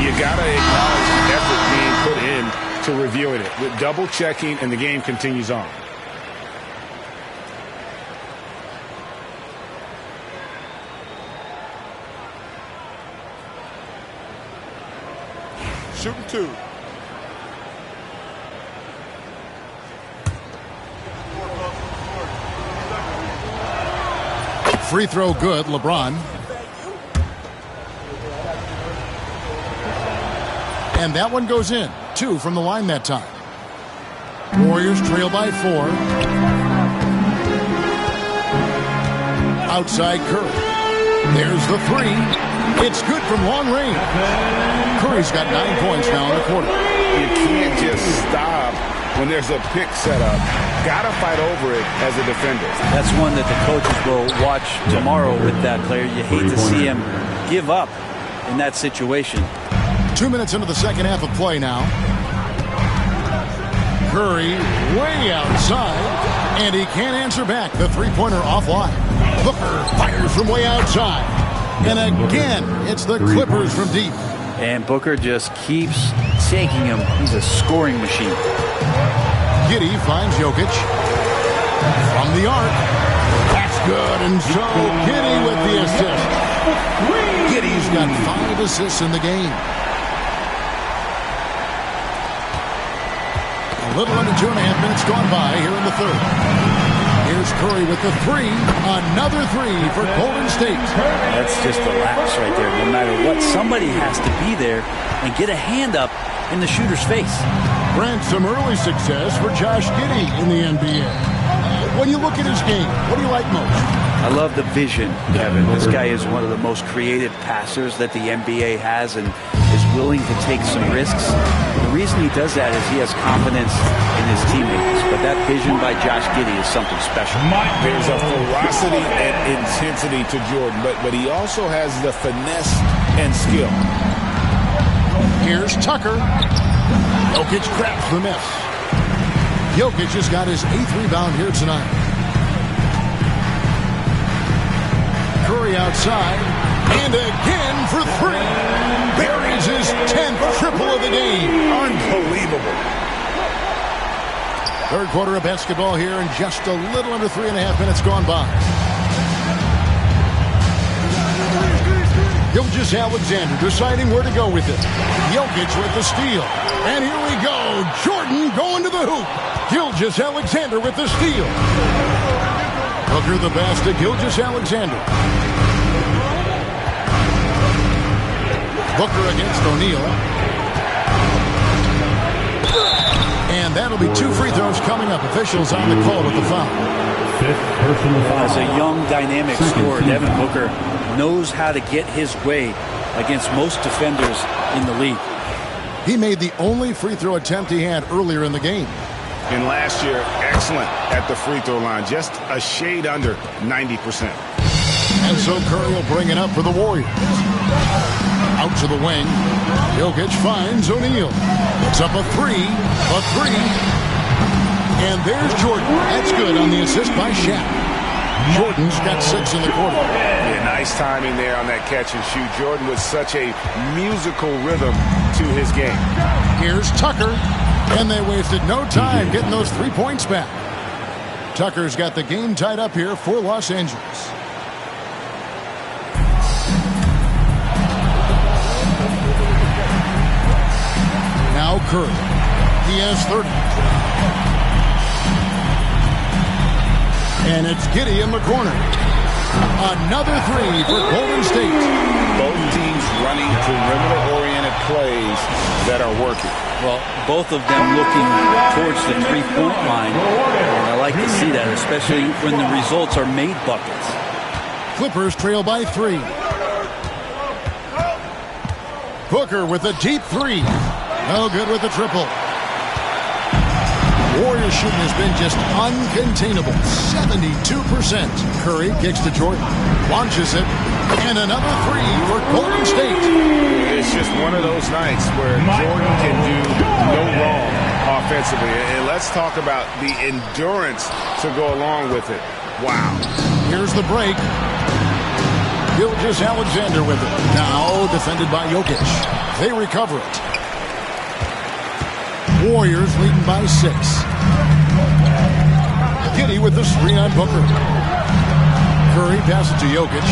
you got to acknowledge the effort being put in to reviewing it. With double checking, and the game continues on. shooting 2. Free throw good, LeBron. And that one goes in. 2 from the line that time. Warriors trail by 4. Outside Curry. There's the 3. It's good from long range. Curry's got 9 points now in the quarter. You can't just stop when there's a pick set up. Gotta fight over it as a defender. That's one that the coaches will watch tomorrow with that player. You hate to see him give up in that situation. 2 minutes into the second half of play now. Curry way outside, and he can't answer back. The three-pointer offline. Booker fires from way outside. And again, it's the Clippers from deep. And Booker just keeps taking him. He's a scoring machine. Giddey finds Jokic. From the arc. That's good, and so Giddey with the assist. Giddey's got 5 assists in the game. A little under 2.5 minutes gone by here in the third. Here's Curry with the 3. Another 3 for Golden State. That's just a lapse right there. No matter what, somebody has to be there and get a hand up in the shooter's face. Brent, some early success for Josh Giddey in the NBA. When you look at his game, what do you like most? I love the vision, Kevin. This guy is one of the most creative passers that the NBA has and is willing to take some risks. The reason he does that is he has confidence in his teammates. But that vision by Josh Giddey is something special. There's a ferocity and intensity to Jordan, but he also has the finesse and skill. Here's Tucker. Jokic grabs the miss. Jokic has got his 8th rebound here tonight. Curry outside. And again for 3. Buries his 10th triple of the game. Unbelievable. Third quarter of basketball here, and just a little under 3.5 minutes gone by. Gilgeous-Alexander deciding where to go with it. Jokic with the steal. And here we go. Jordan going to the hoop. Gilgeous-Alexander with the steal. Booker the pass to Gilgeous-Alexander. Booker against O'Neal. And that'll be 2 free throws coming up. Officials on the call with the foul. As a young, dynamic scorer, Devin Booker knows how to get his way against most defenders in the league. He made the only free throw attempt he had earlier in the game. And last year, excellent at the free throw line. Just a shade under 90%. And so Curry will bring it up for the Warriors. Out to the wing. Jokic finds O'Neal. It's up a 3. A 3. And there's Jordan. That's good on the assist by Shaq. Jordan's got 6 in the quarter. Yeah, nice timing there on that catch and shoot. Jordan with such a musical rhythm to his game. Here's Tucker. And they wasted no time getting those 3 points back. Tucker's got the game tied up here for Los Angeles. Now Curry. He has 30. And it's Giddey in the corner. Another 3 for Golden State. Both teams running perimeter-oriented plays that are working. Well, both of them looking towards the three-point line. And I like to see that, especially when the results are made buckets. Clippers trail by 3. Booker with a deep 3. No good with the triple. Warriors shooting has been just uncontainable. 72%. Curry kicks to Jordan. Launches it. And another 3 for Golden State. It's just one of those nights where Jordan can do no wrong offensively. And let's talk about the endurance to go along with it. Wow. Here's the break. Gilgeous-Alexander with it. Now defended by Jokic. They recover it. Warriors leading by 6. Giddey with the screen on Booker. Curry passes to Jokic.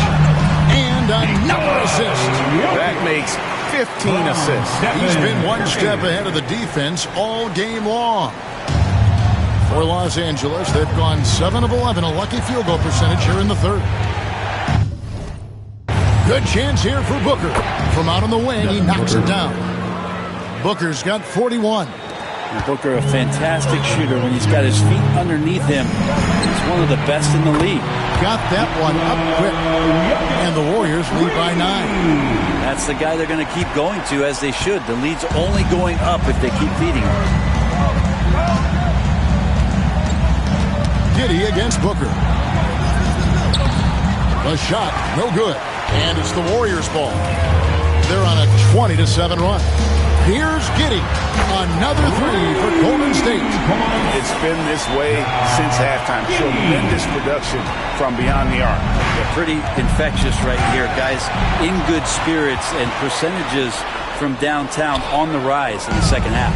And another assist. That makes 15 assists. He's been one step ahead of the defense all game long. For Los Angeles, they've gone 7 of 11, a lucky field goal percentage here in the third. Good chance here for Booker. From out on the wing, he knocks it down. Booker's got 41. And Booker, a fantastic shooter when he's got his feet underneath him. He's one of the best in the league. Got that one up quick. And the Warriors lead by 9. That's the guy they're going to keep going to, as they should. The lead's only going up if they keep feeding him. Giddey against Booker. A shot, no good. And it's the Warriors' ball. They're on a 20-7 run. Here's Giddey. Another 3 for Golden State. It's been this way since halftime. Tremendous production from beyond the arc. They're pretty infectious right here, guys. In good spirits, and percentages from downtown on the rise in the second half.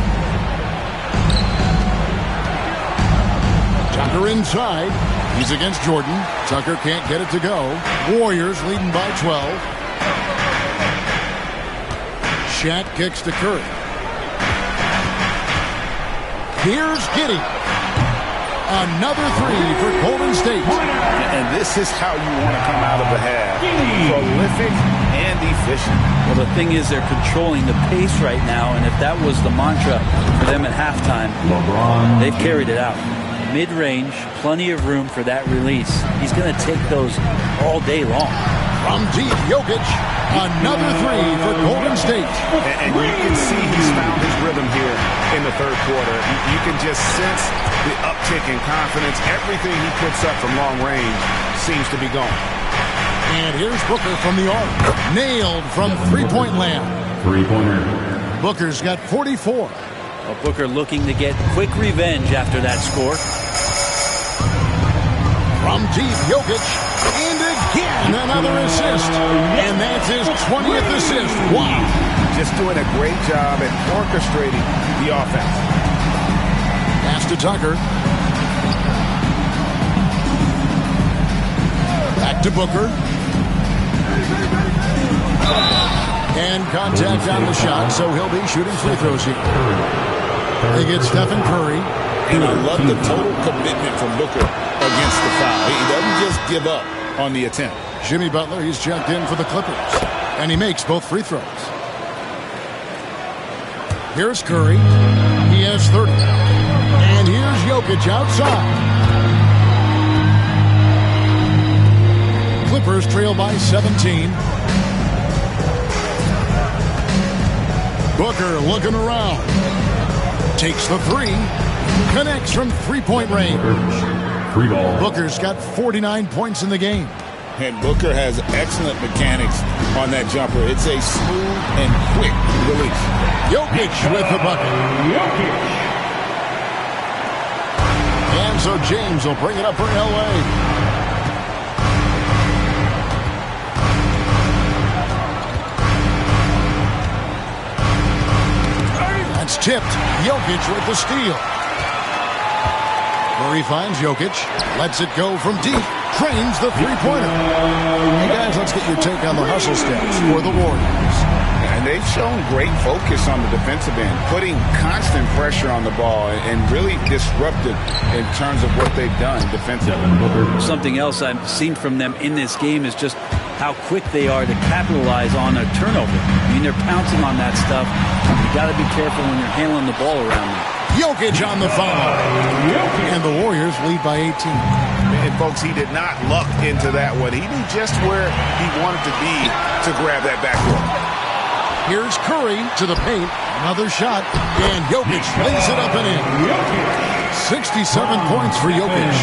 Tucker inside. He's against Jordan. Tucker can't get it to go. Warriors leading by 12. Shaq kicks to Curry. Here's Giddey. Another 3 for Golden State. And this is how you want to come out of the half. Prolific and efficient. Well, the thing is, they're controlling the pace right now, and if that was the mantra for them at halftime, they've carried it out. Mid-range, plenty of room for that release. He's going to take those all day long. From deep, Jokic. Another 3 for Golden State. And you can see he's found his rhythm here in the third quarter. You can just sense the uptick in confidence. Everything he puts up from long range seems to be going. And here's Booker from the arc. Nailed from three-point land. Three-pointer. Booker's got 44. Well, Booker looking to get quick revenge after that score. From deep, Jokic. And again, another assist. And that's his 20th assist. Wow. Just doing a great job at orchestrating the offense. Pass to Tucker. Back to Booker. And contact on the shot, so he'll be shooting free throws here. They get Stephen Curry. And I love the total commitment from Booker against the foul. He doesn't just give up on the attempt. Jimmy Butler, he's checked in for the Clippers. And he makes both free throws. Here's Curry. He has 30. And here's Jokic outside. Clippers trail by 17. Booker looking around. Takes the 3. Connects from three-point range. Free ball. Booker's got 49 points in the game. And Booker has excellent mechanics on that jumper. It's a smooth and quick release. Jokic with the bucket. And so James will bring it up for L.A. That's tipped. Jokic with the steal. Murray finds Jokic. Lets it go from deep. Trains the three-pointer. Hey, guys, let's get your take on the hustle steps for the Warriors. And they've shown great focus on the defensive end, putting constant pressure on the ball and really disruptive in terms of what they've done defensively. Something else I've seen from them in this game is just how quick they are to capitalize on a turnover. I mean, they're pouncing on that stuff. You got to be careful when you're handling the ball around them. Jokic on the foul. And the Warriors lead by 18. And, folks, he did not luck into that one. He knew just where he wanted to be to grab that backboard. Here's Curry to the paint. Another shot. And Jokic lays it up and in. 67 points for Jokic.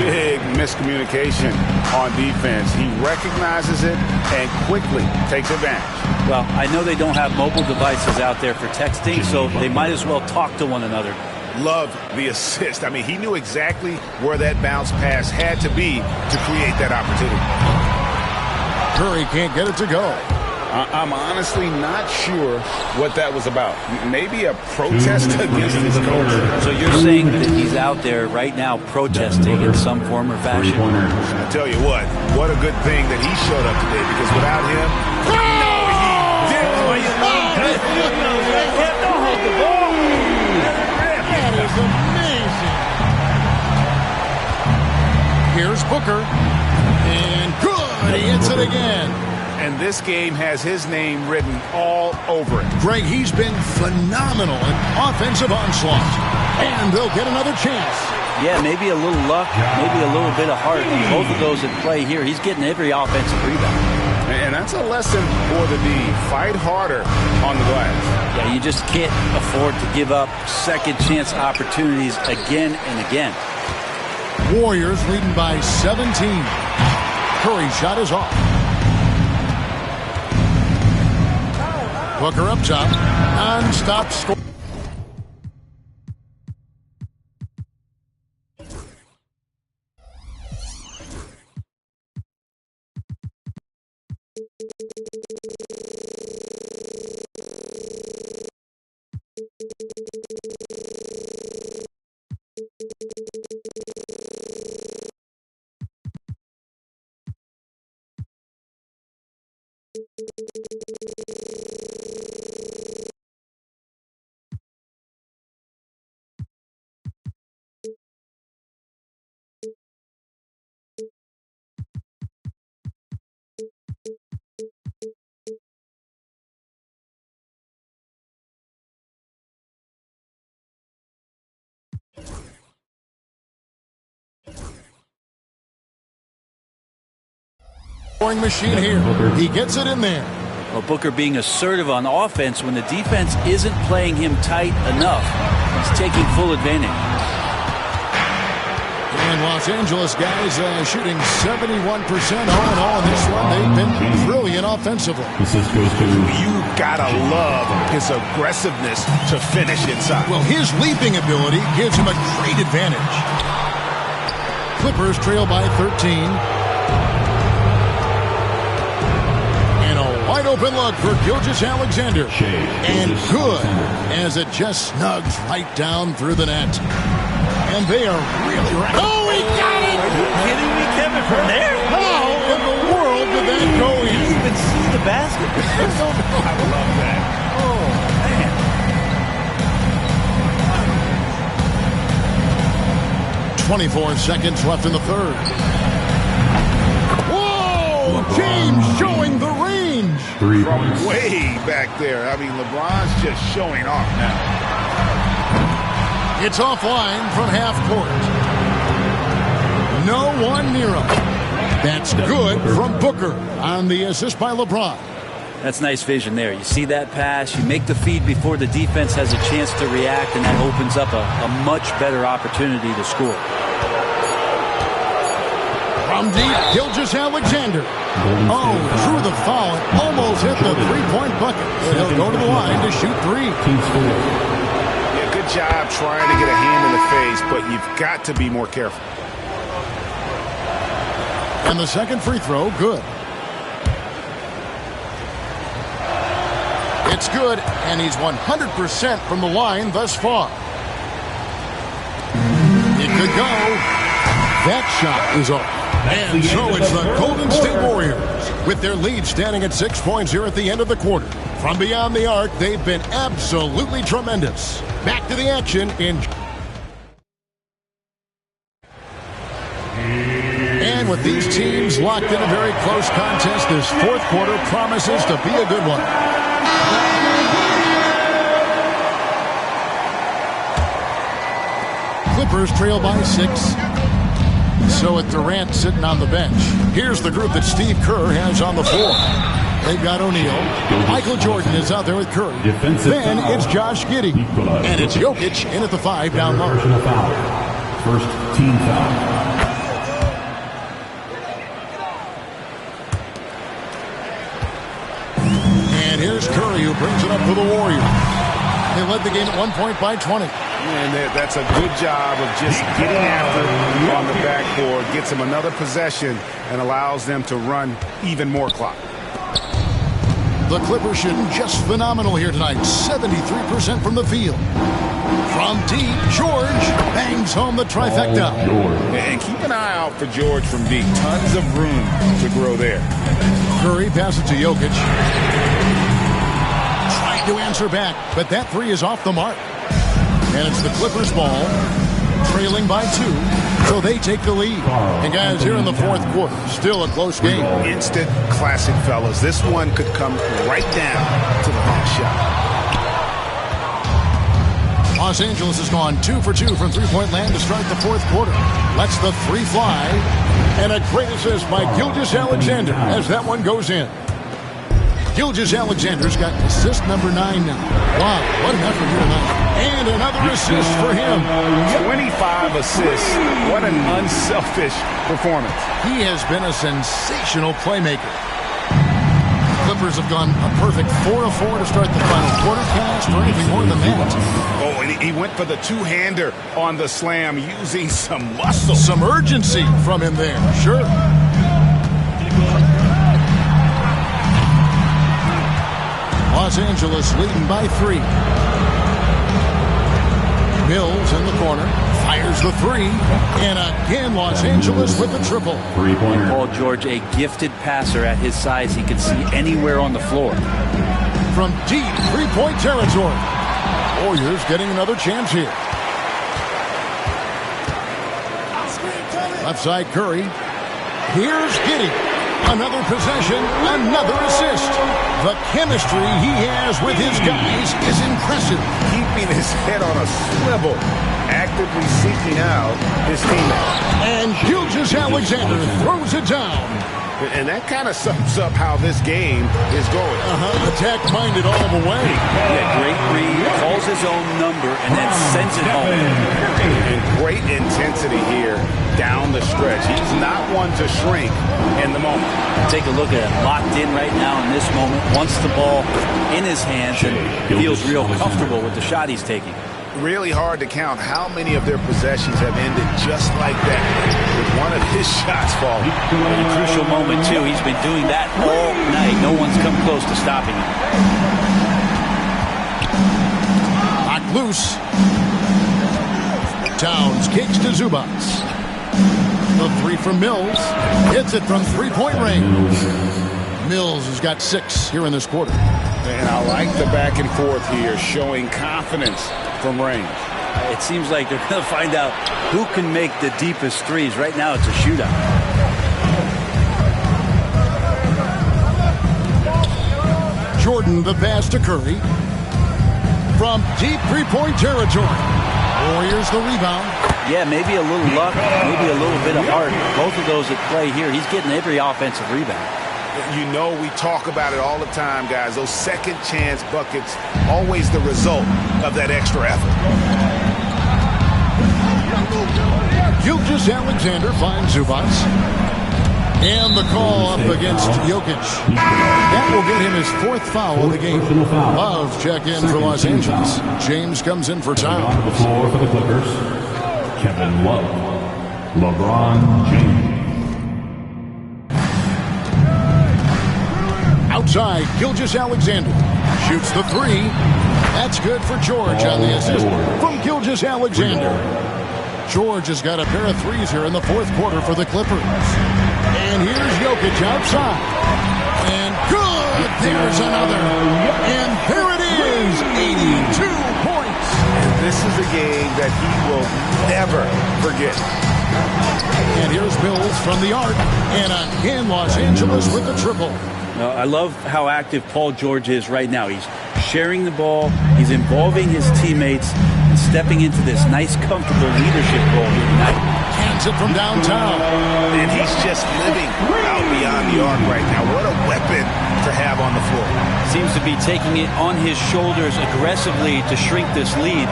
Big miscommunication on defense. He recognizes it and quickly takes advantage. Well, I know they don't have mobile devices out there for texting, so they might as well talk to one another. Love the assist. I mean, he knew exactly where that bounce pass had to be to create that opportunity. Curry can't get it to go. I'm honestly not sure what that was about. Maybe a protest against his coach. So you're saying that he's out there right now protesting in some form or fashion? I tell you what a good thing that he showed up today, because without him, no, he didn't. Don't hold the ball. That is amazing. Here's Booker. And good. He hits it again. And this game has his name written all over it. Greg, he's been phenomenal in offensive onslaught. And they'll get another chance. Yeah, maybe a little luck, maybe a little bit of heart. Both of those at play here. He's getting every offensive rebound. And that's a lesson for the D. Fight harder on the glass. Yeah, you just can't afford to give up second chance opportunities again and again. Warriors leading by 17. Curry's shot is off. Booker up top. Non-stop score. Scoring machine here. He gets it in there. Well, Booker being assertive on offense when the defense isn't playing him tight enough. He's taking full advantage. And Los Angeles guys shooting 71% all in this one. They've been brilliant offensively. You gotta love his aggressiveness to finish inside. Well, his leaping ability gives him a great advantage. Clippers trail by 13. Wide open look for Gilgeous-Alexander. And good as it just snugs right down through the net. And they are really right. Oh, he got it! Are you kidding me, Kevin? From there? How in the world did that go in? Did you even see the basket? I love that. Oh, man. 24 seconds left in the third. Whoa! James showing the range. 3 From points. way back there. I mean, LeBron's just showing off now. It's offline from half court. No one near him. That's good from Booker on the assist by LeBron. That's nice vision there. You see that pass, you make the feed before the defense has a chance to react, and that opens up a much better opportunity to score. From deep, Gilgeous-Alexander. Oh, drew the foul and almost hit the three-point bucket. And he'll go to the line to shoot three. Yeah, good job trying to get a hand in the face, but you've got to be more careful. And the second free throw, good. It's good, and he's 100% from the line thus far. It could go. That shot is off. And so it's the Golden State Warriors with their lead standing at 6 points here at the end of the quarter. From beyond the arc, they've been absolutely tremendous. Back to the action in... And with these teams locked in a very close contest, this fourth quarter promises to be a good one. Clippers trail by 6. So with Durant sitting on the bench, here's the group that Steve Kerr has on the floor. They've got O'Neal. Michael Jordan is out there with Curry. Then it's Josh Giddey. And it's Jokic in at the 5 down low. First team foul. And here's Curry who brings it up for the Warriors. They led the game at 1 point by 20. And that's a good job of just getting after on the backboard, gets them another possession, and allows them to run even more clock. The Clippers shooting just phenomenal here tonight. 73% from the field. From deep, George bangs home the trifecta. And keep an eye out for George from deep. Tons of room to grow there. Curry passes to Jokic. Trying to answer back, but that three is off the mark. And it's the Clippers ball, trailing by 2, so they take the lead. And guys, here in the fourth quarter, still a close game. Instant classic, fellas. This one could come right down to the long shot. Los Angeles has gone 2 for 2 from three-point land to start the fourth quarter. Lets the three fly. And a great assist by Gilgeous-Alexander as that one goes in. Gilgeous-Alexander's got assist number 9 now. Wow, what an effort here tonight. And another assist for him. 25 assists. What an unselfish performance. He has been a sensational playmaker. Clippers have gone a perfect 4 of 4 to start the final quarter. Cast for anything more than that. Oh, and he went for the two-hander on the slam using some muscle. Some urgency from him there, sure. Los Angeles leading by 3. Mills in the corner, fires the 3, and again Los Angeles with the triple. Three-pointer. Paul George, a gifted passer at his size. He can see anywhere on the floor. From deep three-point territory. Warriors getting another chance here. Left side Curry. Here's Giddey. Another possession, another assist. The chemistry he has with his guys is impressive. Keeping his head on a swivel, actively seeking out his teammates. And Gilgeous-Alexander throws it down. And that kind of sums up how this game is going. Attack-minded all the way. Yeah, great read, calls his own number, and then sends it home. And great intensity here down the stretch. He's not one to shrink in the moment. Take a look at it. Locked in right now in this moment. Wants the ball in his hands and feels real comfortable with the shot he's taking. Really hard to count how many of their possessions have ended just like that, with one of his shots falling. In a crucial moment, too. He's been doing that all night. No one's come close to stopping him. Knocked loose. Towns kicks to Zubac. The 3 from Mills. Hits it from three-point range. Mills has got 6 here in this quarter. And I like the back and forth here, showing confidence from range. It seems like they're going to find out who can make the deepest threes. Right now, it's a shootout. Jordan, the pass to Curry. From deep three-point territory. Warriors the rebound. Yeah, maybe a little luck, maybe a little bit of heart. Both of those at play here. He's getting every offensive rebound. You know, we talk about it all the time, guys. Those second chance buckets, always the result of that extra effort. Gilgeous-Alexander finds Zubac. And the call up against Jokic. That will get him his 4th foul of the game. Love check in for Los Angeles. James comes in for Towns. On the floor for the Clippers, Kevin Love. LeBron James. Outside, Gilgeous-Alexander shoots the 3. That's good for George on the assist from Gilgeous-Alexander. George has got a pair of 3s here in the fourth quarter for the Clippers. And here's Jokic outside. And good! There's another. And there it is! 82 points. And this is a game that he will never forget. And here's Mills from the arc. And again, Los Angeles with the triple. I love how active Paul George is right now. He's sharing the ball. He's involving his teammates and stepping into this nice, comfortable leadership role here tonight. Hands it from downtown. And he's just living out beyond the arc right now. What a weapon to have on the floor. Seems to be taking it on his shoulders aggressively to shrink this lead.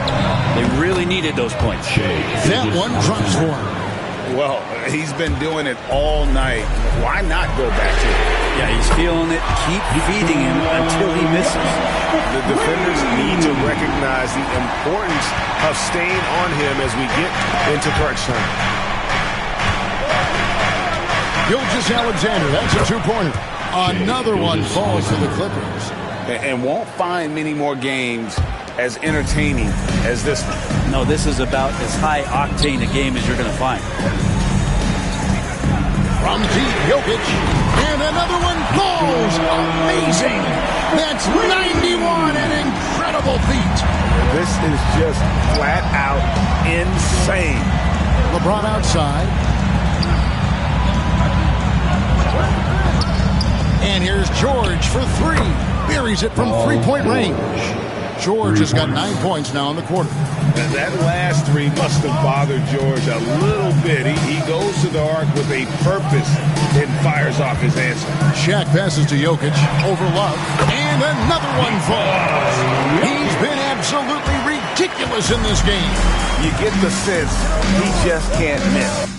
They really needed those points. That one drops for him. Well, he's been doing it all night. Why not go back to it? Yeah, he's feeling it. Keep feeding him until he misses. The defenders need to recognize the importance of staying on him as we get into crunch time. Gilgeous-Alexander, that's a 2-pointer. Another one falls to the Clippers. And won't find many more games as entertaining as this one. No, this is about as high octane a game as you're going to find. From deep, Jokic. And another one falls. Amazing. That's 91, an incredible feat. This is just flat out insane. LeBron outside. And here's George for three. Buries it from three-point range. George has got 9 points now in the quarter. That last three must have bothered George a little bit. He goes to the arc with a purpose and fires off his answer. Shaq passes to Jokic over Love. And another one falls. He's been absolutely ridiculous in this game. You get the sense he just can't miss.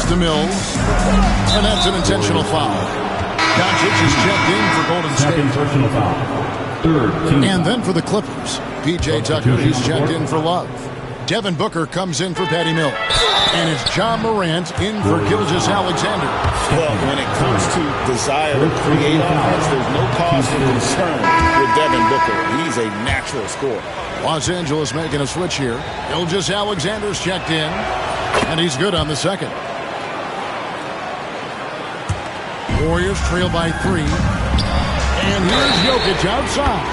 To Mills, and that's an intentional foul. Doncic is checked in for Golden Second State. personal foul. Third team. And then for the Clippers, P.J. Tucker, he's checked in for Love. Devin Booker comes in for Patty Mills. And it's John Morant in for Gilgeous Alexander. Well, when it comes to desire to create offense, there's no cause for concern with Devin Booker. He's a natural scorer. Los Angeles making a switch here. Gilgeous Alexander's checked in, and he's good on the second. Warriors trail by 3. And here's Jokic outside.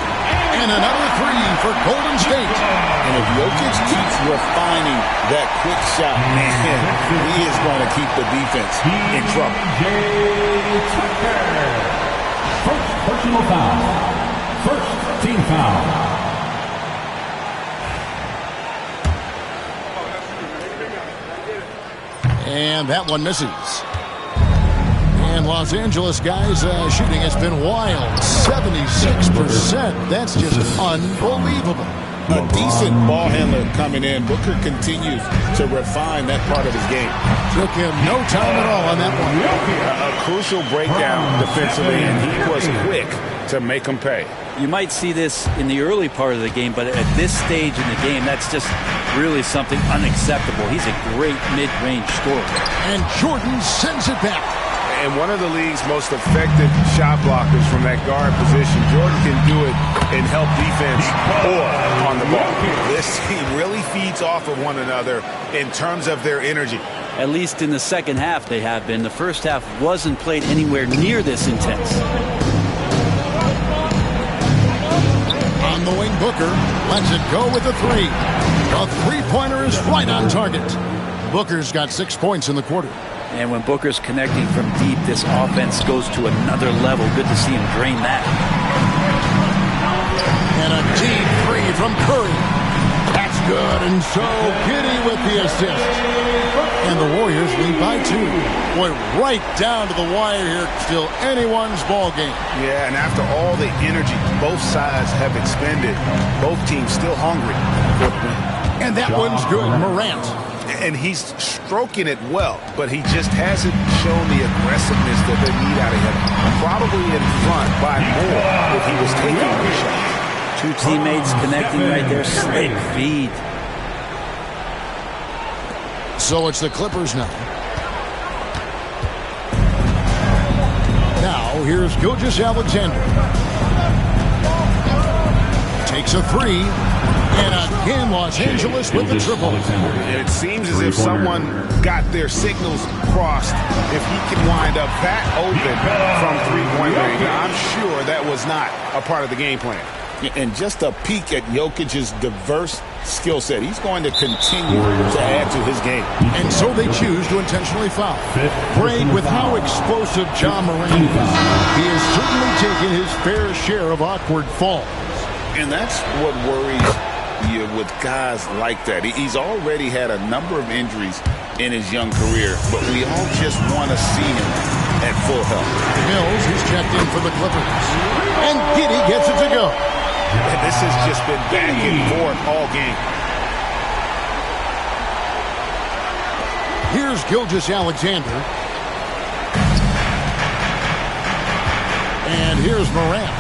And another three for Golden State. And if Jokic keeps refining that quick shot, man, he is going to keep the defense in trouble. First personal foul. First team foul. And that one misses. And Los Angeles guys shooting has been wild. 76%. That's just unbelievable. A decent ball handler coming in. Booker continues to refine that part of his game. Took him no time at all on that one. A crucial breakdown defensively, and he was quick to make them pay. You might see this in the early part of the game, but at this stage in the game, that's just really something unacceptable. He's a great mid-range scorer. And Jordan sends it back. And one of the league's most effective shot blockers from that guard position. Jordan can do it and help defense or on the ball. This team really feeds off of one another in terms of their energy. At least in the second half they have been. The first half wasn't played anywhere near this intense. On the wing, Booker lets it go with a three. The three-pointer is right on target. Booker's got 6 points in the quarter. And when Booker's connecting from deep, this offense goes to another level. Good to see him drain that. And a deep three from Curry. That's good, and so Giddey with the assist. And the Warriors lead by 2. Boy, right down to the wire here. Still anyone's ball game. Yeah, and after all the energy both sides have expended, both teams still hungry for the win. And that one's good. Morant. And he's stroking it well, but he just hasn't shown the aggressiveness that they need out of him. Probably in front by more if he was taking the shot. Two teammates connecting right there. Slick feed. So it's the Clippers now. Now here's Gilgeous Alexander. Takes a three. And again, Los Angeles with the triple. And it seems as if someone got their signals crossed. If he can wind up that open from three-point range, I'm sure that was not a part of the game plan. And just a peek at Jokic's diverse skill set. He's going to continue to add to his game. And so they choose to intentionally foul. Greg, with how explosive John Morant is, he has certainly taken his fair share of awkward falls. And that's what worries you with guys like that. He's already had a number of injuries in his young career, but we all just want to see him at full health. Mills, who's checked in for the Clippers. And Giddey gets it to go. And this has just been back and forth all game. Here's Gilgeous Alexander. And here's Morant.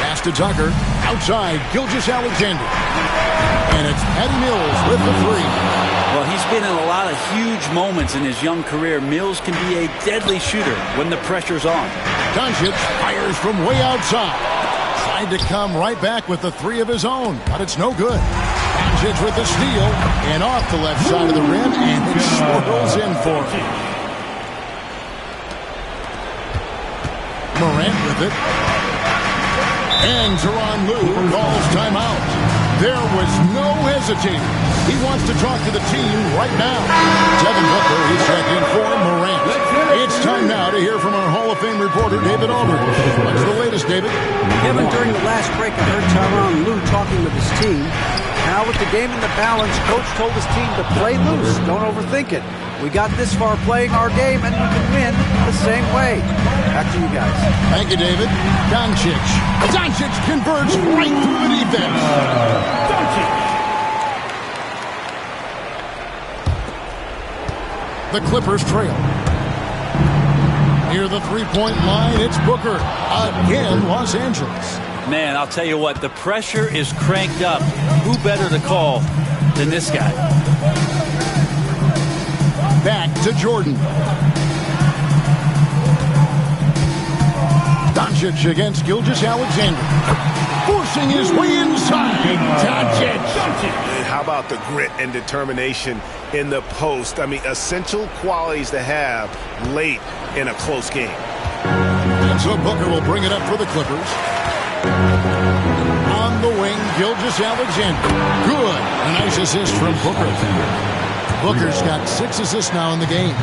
Pass to Tucker. Outside, Gilgeous-Alexander. And it's Patty Mills with the three. Well, he's been in a lot of huge moments in his young career. Mills can be a deadly shooter when the pressure's on. Doncic fires from way outside. Tried to come right back with the three of his own, but it's no good. Doncic with the steal, and off the left side of the rim, and it swirls in for him. Morant with it. And Tyronn Lue calls timeout. There was no hesitating. He wants to talk to the team right now. Devin Booker is checking for Morant. It's time now to hear from our Hall of Fame reporter, David Aldridge. What's the latest, David? Kevin, during the last break, I heard Tyronn Lue talking with his team. Now with the game in the balance, Coach told his team to play loose. Don't overthink it. We got this far playing our game, and we can win the same way. Back to you guys. Thank you, David. Doncic. Doncic converts right through the defense. The Clippers trail. Near the three-point line, it's Booker. Again, Los Angeles. Man, I'll tell you what, the pressure is cranked up. Who better to call than this guy? Back to Jordan. Doncic against Gilgeous-Alexander. Forcing his way inside. Doncic. How about the grit and determination in the post? I mean, essential qualities to have late in a close game. And so Booker will bring it up for the Clippers. On the wing, Gilgeous-Alexander. Good. A nice assist from Booker. Booker's got 6 assists now in the game.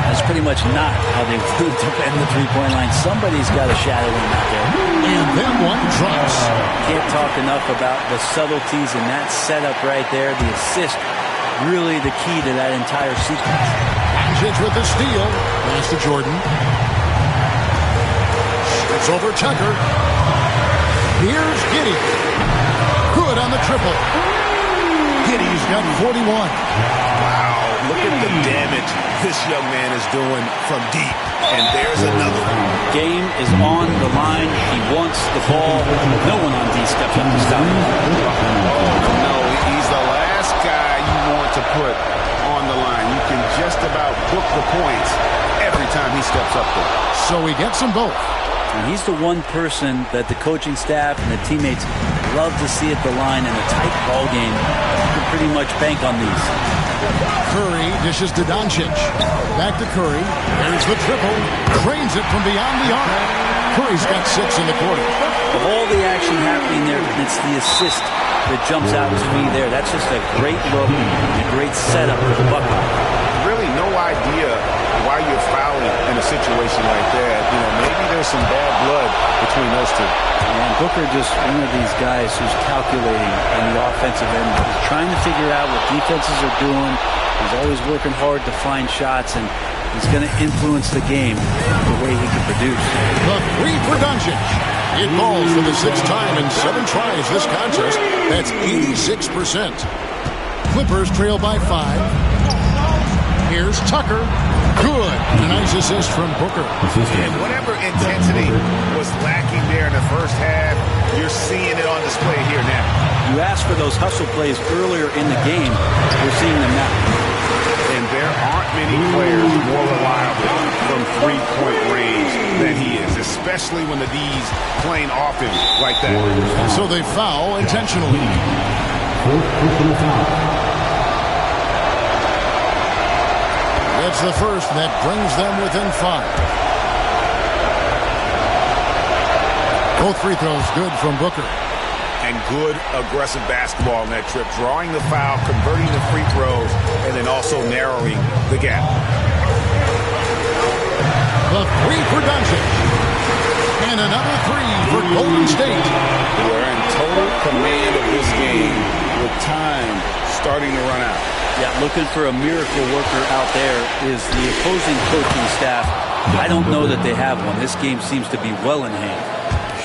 That's pretty much not how they would defend the three-point line. Somebody's got to shadow him out there. And then one drops. Can't talk enough about the subtleties in that setup right there. The assist, really the key to that entire sequence. Doncic with the steal. Pass to Jordan. It's over Tucker. Here's Giddey. Good on the triple. Giddey's got 41. Wow, look at the damage this young man is doing from deep. And there's another one. Game is on the line. He wants the ball. No one on D steps up to stop him. No, he's the last guy you want to put on the line. You can just about book the points every time he steps up there. So he gets them both. And he's the one person that the coaching staff and the teammates love to see at the line in a tight ball game. You can pretty much bank on these. Curry dishes to Doncic. Back to Curry. There's the triple. Drains it from beyond the arc. Curry's got 6 in the quarter. Of all the action happening there, it's the assist that jumps out to me there. That's just a great look and a great setup for the Buckeye. Really no idea why you're fouling in a situation like that. You know, maybe there's some bad blood between those two. And Booker just one of these guys who's calculating on the offensive end. He's trying to figure out what defenses are doing. He's always working hard to find shots, and he's going to influence the game the way he can produce. The three for Doncic. It falls for the 6th time in 7 tries this contest. That's 86%. Clippers trail by 5. Here's Tucker. Good. A nice assist from Booker. And whatever intensity was lacking there in the first half, you're seeing it on display here now. You asked for those hustle plays earlier in the game. We're seeing them now. And there aren't many players more reliable from three-point range than he is, especially when the D's playing offense like that. So they foul intentionally. That's the first that brings them within 5. Both free throws good from Booker. And good aggressive basketball in that trip, drawing the foul, converting the free throws, and then also narrowing the gap. The three for Doncic. And another 3 for Golden State. They're in total command of this game with time starting to run out. Yeah, looking for a miracle worker out there is the opposing coaching staff. I don't know that they have one. This game seems to be well in hand.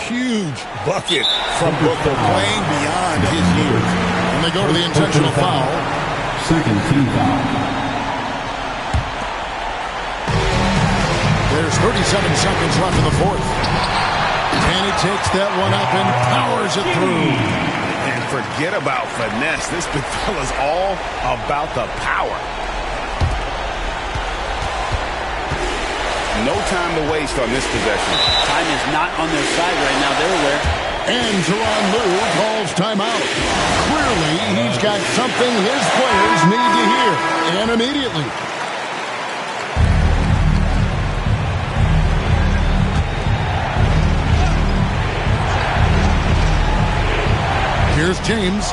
Huge bucket from Booker, playing beyond his years. And they go to the intentional foul. Second team foul. There's There's 37 seconds left in the fourth. And he takes that one up and powers it through. And forget about finesse. This big fella's all about the power. No time to waste on this possession. Time is not on their side right now. They're aware. And Tyronn Lue calls timeout. Clearly, he's got something his players need to hear. And immediately. Here's James.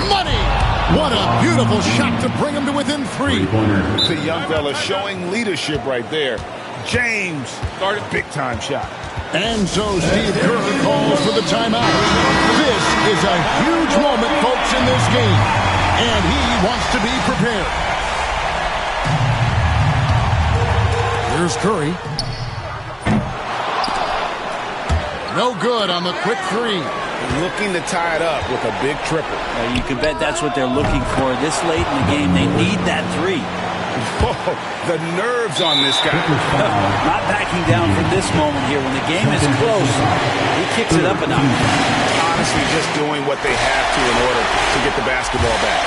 Money! What a beautiful shot to bring him to within 3. The young fella showing leadership right there. James started big-time shot. And so Steve Kerr calls for the timeout. This is a huge moment, folks, in this game. And he wants to be prepared. Here's Curry. No good on the quick 3. Looking to tie it up with a big triple. You can bet that's what they're looking for this late in the game. They need that 3. Whoa, the nerves on this guy. Not backing down from this moment here. When the game is close, he kicks it up a notch. Honestly, just doing what they have to in order to get the basketball back.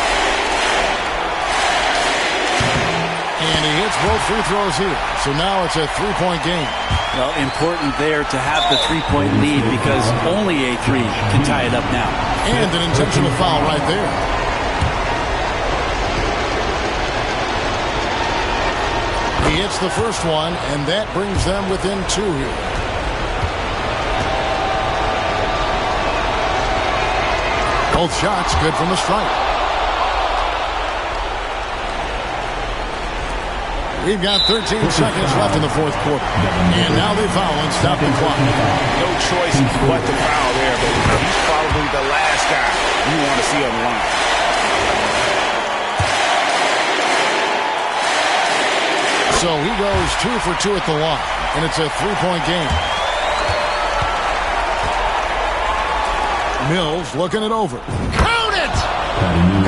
And he hits both free throws here. So now it's a 3-point game. Well, important there to have the 3-point lead because only a 3 can tie it up now. And an intentional foul right there. He hits the first one, and that brings them within 2 here. Both shots good from the strike. We've got 13 seconds left in the fourth quarter. And now they foul and stop the clock. No choice but to foul there, but he's probably the last guy you want to see on the line. So he goes 2 for 2 at the line, and it's a 3-point game. Mills looking it over. Count it!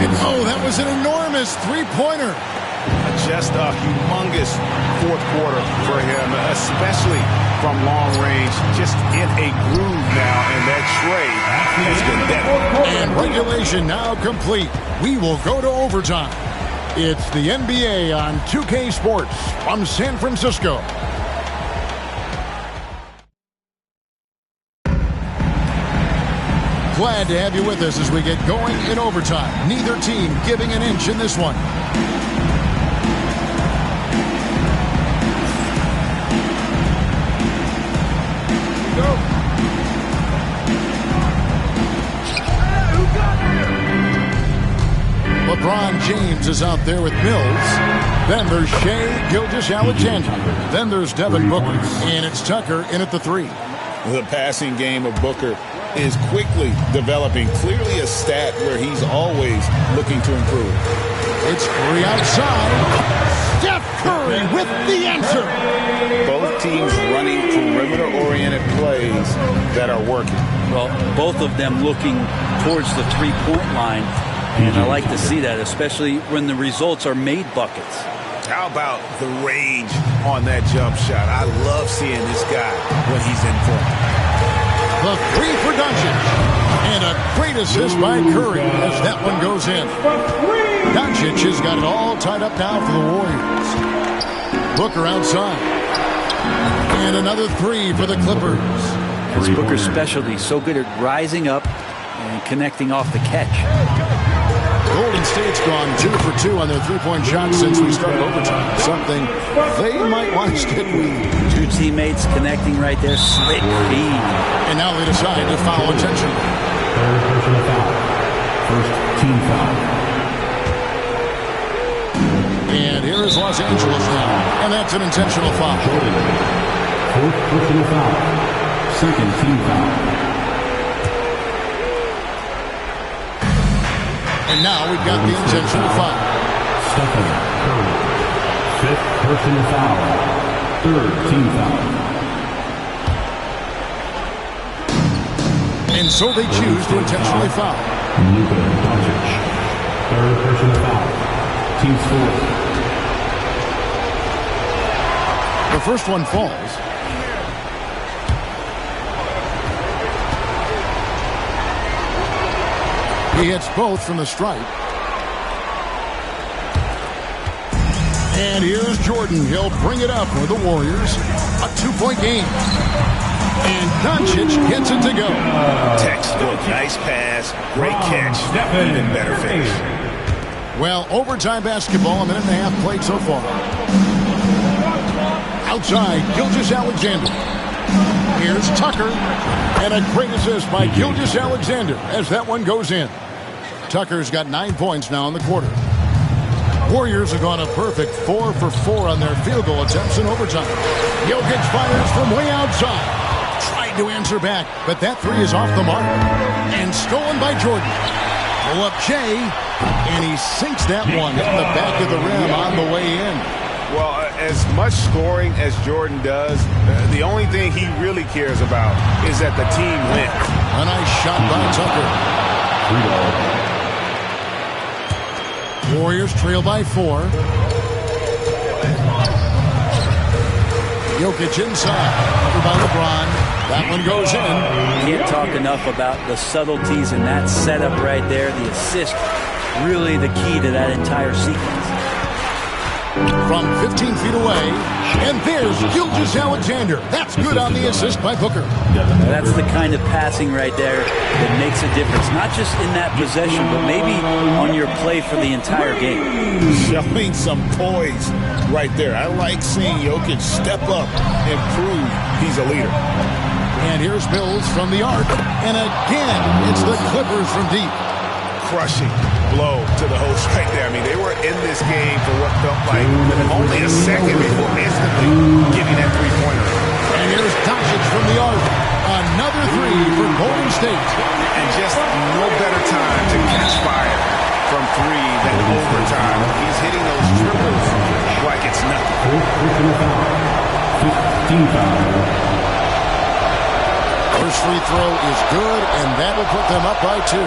And oh, that was an enormous 3-pointer. Just a humongous fourth quarter for him, especially from long range. Just in a groove now, and that trade has been deadly. And regulation now complete. We will go to overtime. It's the NBA on 2K Sports from San Francisco. Glad to have you with us as we get going in overtime. Neither team giving an inch in this one. LeBron James is out there with Mills. Then there's Shai Gilgeous-Alexander. Then there's Devin Booker. And it's Tucker in at the 3. The passing game of Booker is quickly developing. Clearly a stat where he's always looking to improve. It's Curry outside. Steph Curry with the answer. Both teams running perimeter-oriented plays that are working. Well, both of them looking towards the 3-point line. And I like to see that, especially when the results are made buckets. How about the range on that jump shot? I love seeing this guy when he's in form. The 3 for Doncic. And a great assist by Curry as that one goes in. Doncic has got it all tied up now for the Warriors. Booker outside. And another 3 for the Clippers. That's Booker's specialty. So good at rising up and connecting off the catch. Golden State's gone 2 for 2 on their 3-point shots since we started overtime. Something they might want to stick with. 2 teammates connecting right there. Slick feed. And now they decide to foul intentionally. Third personal foul. First team foul. And here is Los Angeles now. And that's an intentional foul. Fourth personal foul. Second team foul. And now we've got the intentional foul. Stephen Curry. Fifth personal foul. Third team foul. And so they choose to intentionally foul. Luka Doncic. Third personal foul. Team's fourth. The first one falls. He hits both from the stripe. And here's Jordan. He'll bring it up for the Warriors. A 2-point game. And Doncic gets it to go. Textbook. Nice pass. Great catch. Even better finish. Well, overtime basketball, a minute and a half played so far. Outside, Gilgeous-Alexander. Here's Tucker. And a great assist by Gilgeous-Alexander as that one goes in. Tucker's got 9 points now in the quarter. Warriors have gone a perfect 4 for 4 on their field goal attempts in overtime. Jokic fires from way outside. Tried to answer back, but that three is off the mark. And stolen by Jordan. Pull up Jay, and he sinks that one in the back of the rim on the way in. Well, as much scoring as Jordan does, the only thing he really cares about is that the team wins. A nice shot by Tucker. Warriors trail by 4. Jokic inside. Over by LeBron. That one goes in. Can't talk enough about the subtleties in that setup right there. The assist, really the key to that entire sequence. From 15 feet away, and there's Gilgeous-Alexander. That's good on the assist by Booker. That's the kind of passing right there that makes a difference, not just in that possession, but maybe on your play for the entire game. Showing some poise right there. I like seeing Jokic step up and prove he's a leader. And here's Mills from the arc. And again, it's the Clippers from deep. Crushing blow to the host right there. I mean, they were in this game for what felt like only a second before instantly giving that three-pointer. And here's Doncic from the arc. Another three for Golden State. And just no better time to catch fire from three than overtime. He's hitting those triples like it's nothing. 15 foul. First free throw is good, and that will put them up by 2.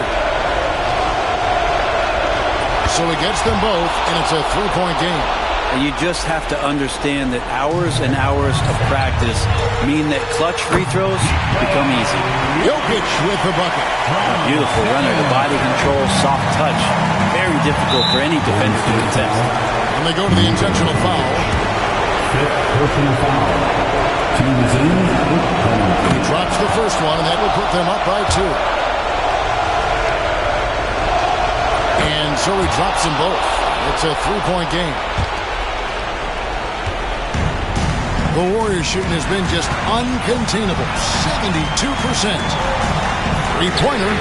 So he gets them both, and it's a 3-point game. And you just have to understand that hours and hours of practice mean that clutch free throws become easy. Jokic with the bucket. Beautiful runner, the body control, soft touch. Very difficult for any defender to contest. And they go to the intentional foul. Fifth personal foul. Team is in. He drops the first one, and that will put them up by 2. And so he drops them both. It's a 3-point game. The Warriors shooting has been just uncontainable. 72%. Three-pointer.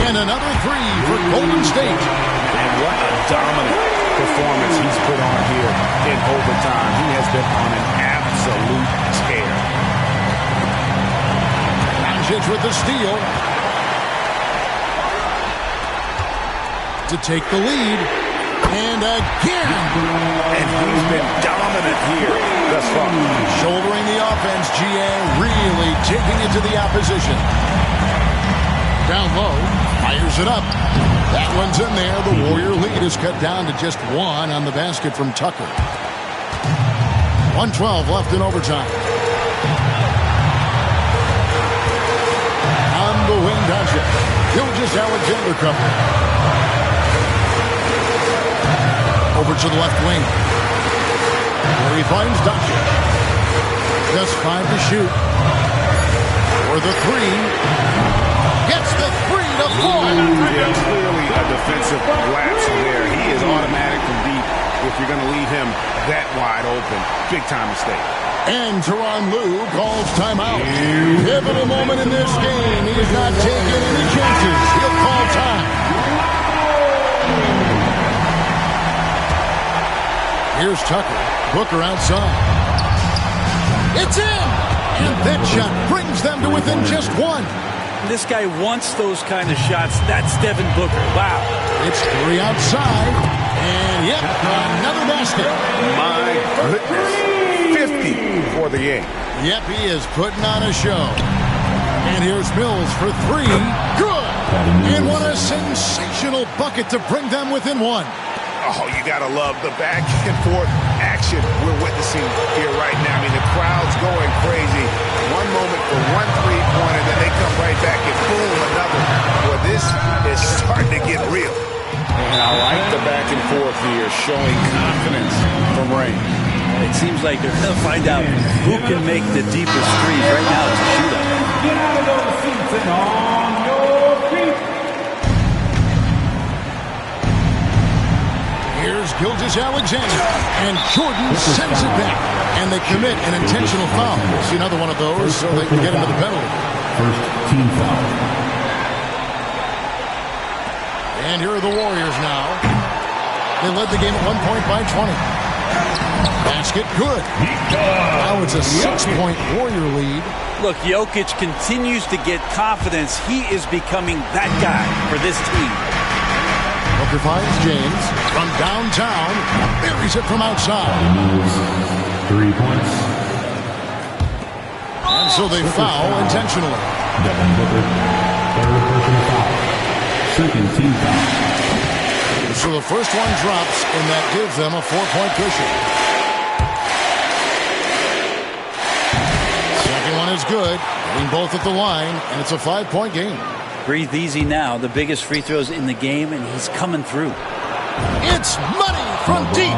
And another three for Golden State. And what a dominant performance he's put on here in overtime. He has been on an absolute tear. Doncic with the steal. To take the lead. And again. And he's been dominant here thus far. Shouldering the offense, GA really taking it to the opposition. Down low, fires it up. That one's in there. The Warrior lead is cut down to just 1 on the basket from Tucker. 1:12 left in overtime. On the wing, Doncic. Gilgeous-Alexander cover. Over to the left wing. Where he finds Doncic. Just 5 to shoot. For the three. Gets the 3 to fall. Yeah, clearly a defensive lapse there. He is automatic from deep if you're going to leave him that wide open. Big time mistake. And Tyronn Lue calls timeout. Pivotal moment in this game. He's not taking any chances. He'll call time. Here's Tucker. Booker outside. It's in! And that shot brings them to within just 1. This guy wants those kind of shots. That's Devin Booker. Wow. It's 3 outside. And yep, another basket. My goodness. 50 for the game. Yep, he is putting on a show. And here's Mills for 3. Good! And what a sensational bucket to bring them within 1. Oh, you got to love the back and forth action action we're witnessing here right now. I mean, the crowd's going crazy. One moment for one three-pointer, then they come right back and boom, another. Well, this is starting to get real. And I like the back and forth here, showing confidence from Ray. It seems like they're going to find out who can make the deepest threes. Right now, it's a shootout. Get out of those seats and on your feet. Here's Gilgeous-Alexander, and Jordan sends it back. And they commit an intentional foul. We'll see another one of those so they can get into the penalty. First team foul. And here are the Warriors now. They led the game at 1 point by 20. Basket good. Now it's a 6-point Warrior lead. Look, Jokic continues to get confidence. He is becoming that guy for this team. Booker finds James from downtown. Buries it from outside. 3 points. And so they foul intentionally. Devin Booker, third personal foul. Second team foul. So the first one drops, and that gives them a 4-point cushion. Second one is good. Getting both at the line, and it's a 5-point game. Breathe easy now. The biggest free throws in the game, and he's coming through. It's money from deep.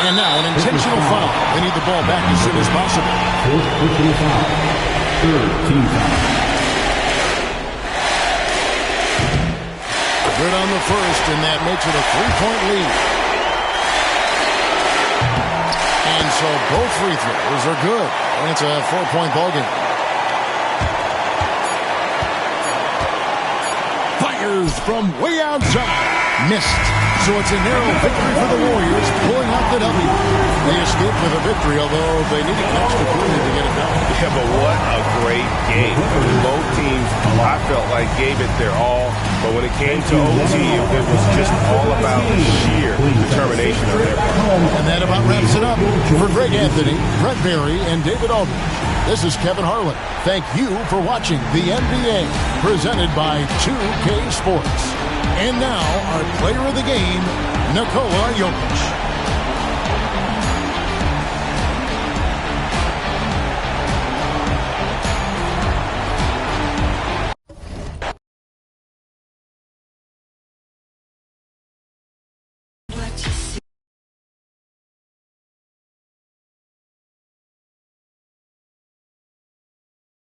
And now an intentional foul. They need the ball back as soon as possible. Fourth personal foul. Third team foul. Good on the first, and that makes it a 3-point lead. And so both free throws are good. And it's a 4-point ballgame. Fires from way outside. Missed. So it's a narrow victory for the Warriors, pulling out the W. They escaped with a victory, although they need to catch the Cooley to get it done. Yeah, but what a great game. Both teams, I felt like, gave it their all. But when it came to OT, it was just all about the sheer determination of their part. And that about wraps it up. For Greg Anthony, Brett Berry, and David Aldridge, this is Kevin Harlan. Thank you for watching the NBA, presented by 2K Sports. And now, our player of the game, Nikola Jokic.